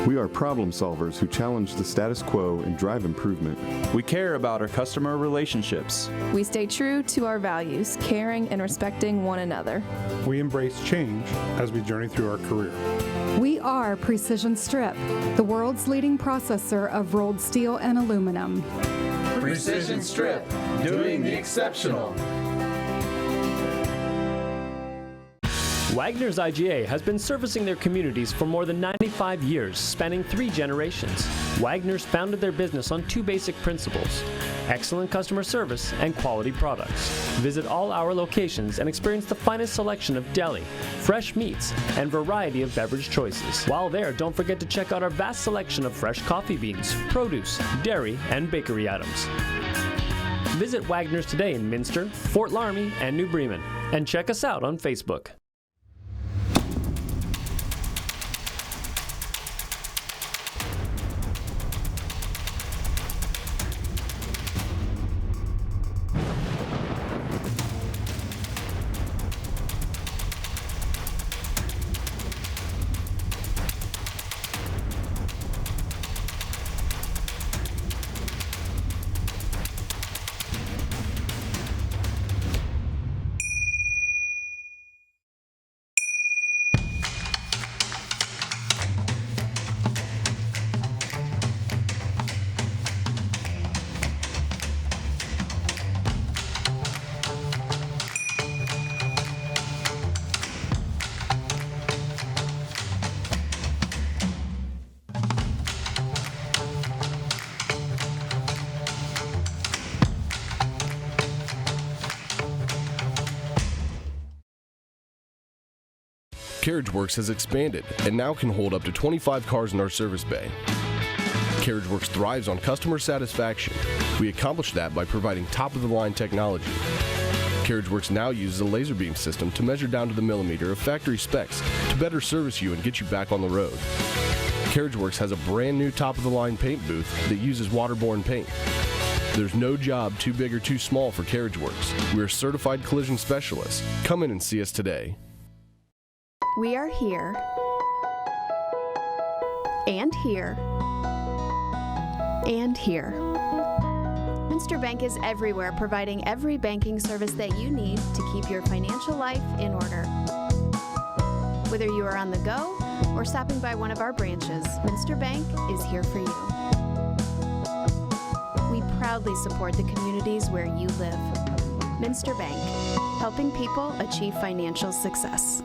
We are problem solvers who challenge the status quo and drive improvement. We care about our customer relationships. We stay true to our values, caring and respecting one another. We embrace change as we journey through our career. We are Precision Strip, the world's leading processor of rolled steel and aluminum. Precision Strip, doing the exceptional. Wagner's IGA has been servicing their communities for more than 95 years, spanning 3 generations. Wagner's founded their business on 2 basic principles: excellent customer service and quality products. Visit all our locations and experience the finest selection of deli, fresh meats, and variety of beverage choices. While there, don't forget to check out our vast selection of fresh coffee beans, produce, dairy, and bakery items. Visit Wagner's today in Minster, Fort Laramie, and New Bremen, and check us out on Facebook. CarriageWorks has expanded and now can hold up to 25 cars in our service bay. CarriageWorks thrives on customer satisfaction. We accomplish that by providing top-of-the-line technology. CarriageWorks now uses a laser beam system to measure down to the millimeter of factory specs to better service you and get you back on the road. CarriageWorks has a brand new top-of-the-line paint booth that uses waterborne paint. There's no job too big or too small for CarriageWorks. We're certified collision specialists. Come in and see us today. We are here, and here, and here. Minster Bank is everywhere, providing every banking service that you need to keep your financial life in order. Whether you are on the go or stopping by one of our branches, Minster Bank is here for you. We proudly support the communities where you live. Minster Bank, helping people achieve financial success.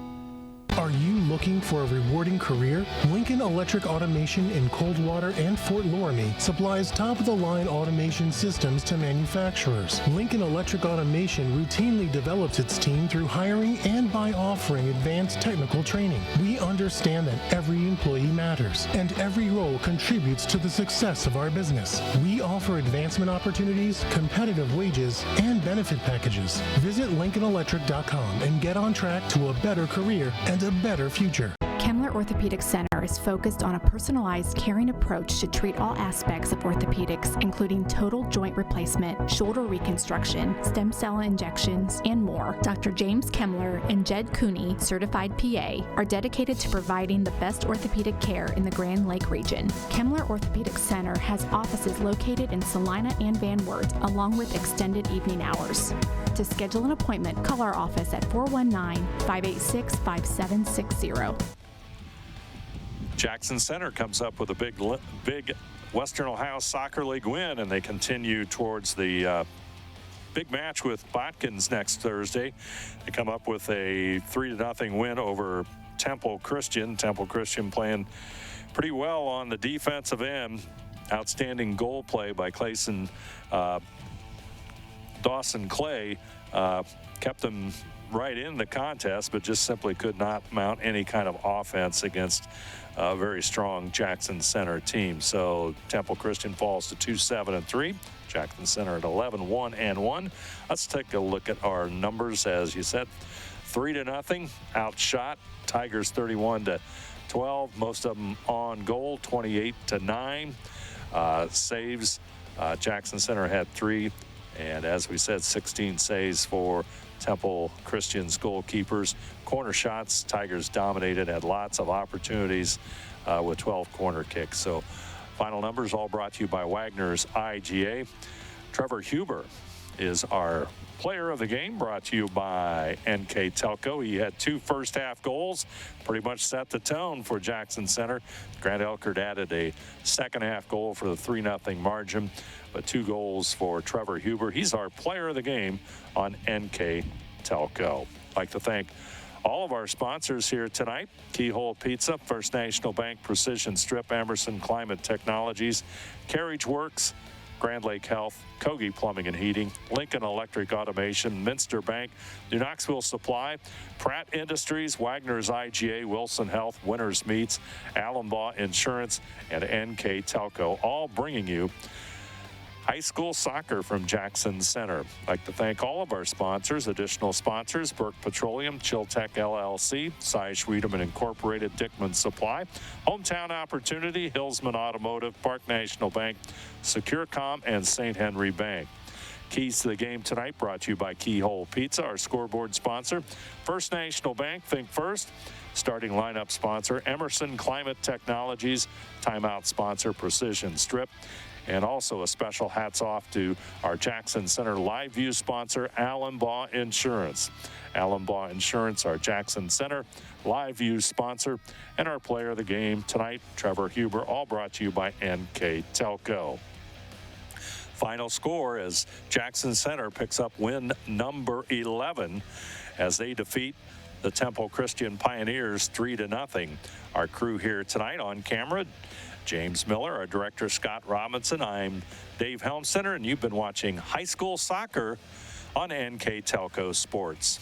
Are you looking for a rewarding career? Lincoln Electric Automation in Coldwater and Fort Loramie supplies top-of-the-line automation systems to manufacturers. Lincoln Electric Automation routinely develops its team through hiring and by offering advanced technical training. We understand that every employee matters, and every role contributes to the success of our business. We offer advancement opportunities, competitive wages, and benefit packages. Visit LincolnElectric.com and get on track to a better career and a better future. Kemmler Orthopedic Center is focused on a personalized, caring approach to treat all aspects of orthopedics, including total joint replacement, shoulder reconstruction, stem cell injections, and more. Dr. James Kemmler and Jed Cooney, certified PA, are dedicated to providing the best orthopedic care in the Grand Lake region. Kemmler Orthopedic Center has offices located in Salina and Van Wert, along with extended evening hours. To schedule an appointment, call our office at 419-586-5760. Jackson Center comes up with a big Western Ohio Soccer League win, and they continue towards the big match with Botkins next Thursday. They come up with a 3-0 win over Temple Christian. Temple Christian playing pretty well on the defensive end. Outstanding goal play by Dawson Clay kept them right in the contest, but just simply could not mount any kind of offense against a very strong Jackson Center team. So Temple Christian falls to 2-7-3. Jackson Center at 11-1-1. Let's take a look at our numbers. As you said, 3-0 outshot. Tigers 31-12. Most of them on goal, 28-9. Saves. Jackson Center had 3. And as we said, 16 saves for Temple Christian's goalkeepers. Corner shots, Tigers dominated, had lots of opportunities with 12 corner kicks. So final numbers all brought to you by Wagner's IGA. Trevor Huber is our player of the game, brought to you by NKTelco. He had 2 first-half goals, pretty much set the tone for Jackson Center. Grant Elkert added a second-half goal for the 3-0 margin, but 2 goals for Trevor Huber. He's our player of the game on NKTelco. I'd like to thank all of our sponsors here tonight: Keyhole Pizza, First National Bank, Precision Strip, Emerson Climate Technologies, Carriage Works, Grand Lake Health, Kogi Plumbing and Heating, Lincoln Electric Automation, Minster Bank, New Knoxville Supply, Pratt Industries, Wagner's IGA, Wilson Health, Winners Meats, Allenbaugh Insurance, and NKTelco, all bringing you high school soccer from Jackson Center. I'd like to thank all of our sponsors. Additional sponsors: Burke Petroleum, Chiltech LLC, Cy Schwiedemann Incorporated, Dickman Supply, Hometown Opportunity, Hillsman Automotive, Park National Bank, SecureCom, and St. Henry Bank. Keys to the game tonight brought to you by Keyhole Pizza, our scoreboard sponsor. First National Bank, think first. Starting lineup sponsor, Emerson Climate Technologies. Timeout sponsor, Precision Strip. And also a special hats off to our Jackson Center Live View sponsor, Allenbaugh Insurance. Allenbaugh Insurance, our Jackson Center Live View sponsor, and our player of the game tonight, Trevor Huber, all brought to you by NKTelco. Final score as Jackson Center picks up win number 11 as they defeat the Temple Christian Pioneers 3-0. Our crew here tonight on camera: James Miller, our director Scott Robinson. I'm Dave Helmstetter, and you've been watching high school soccer on NKTelco Sports.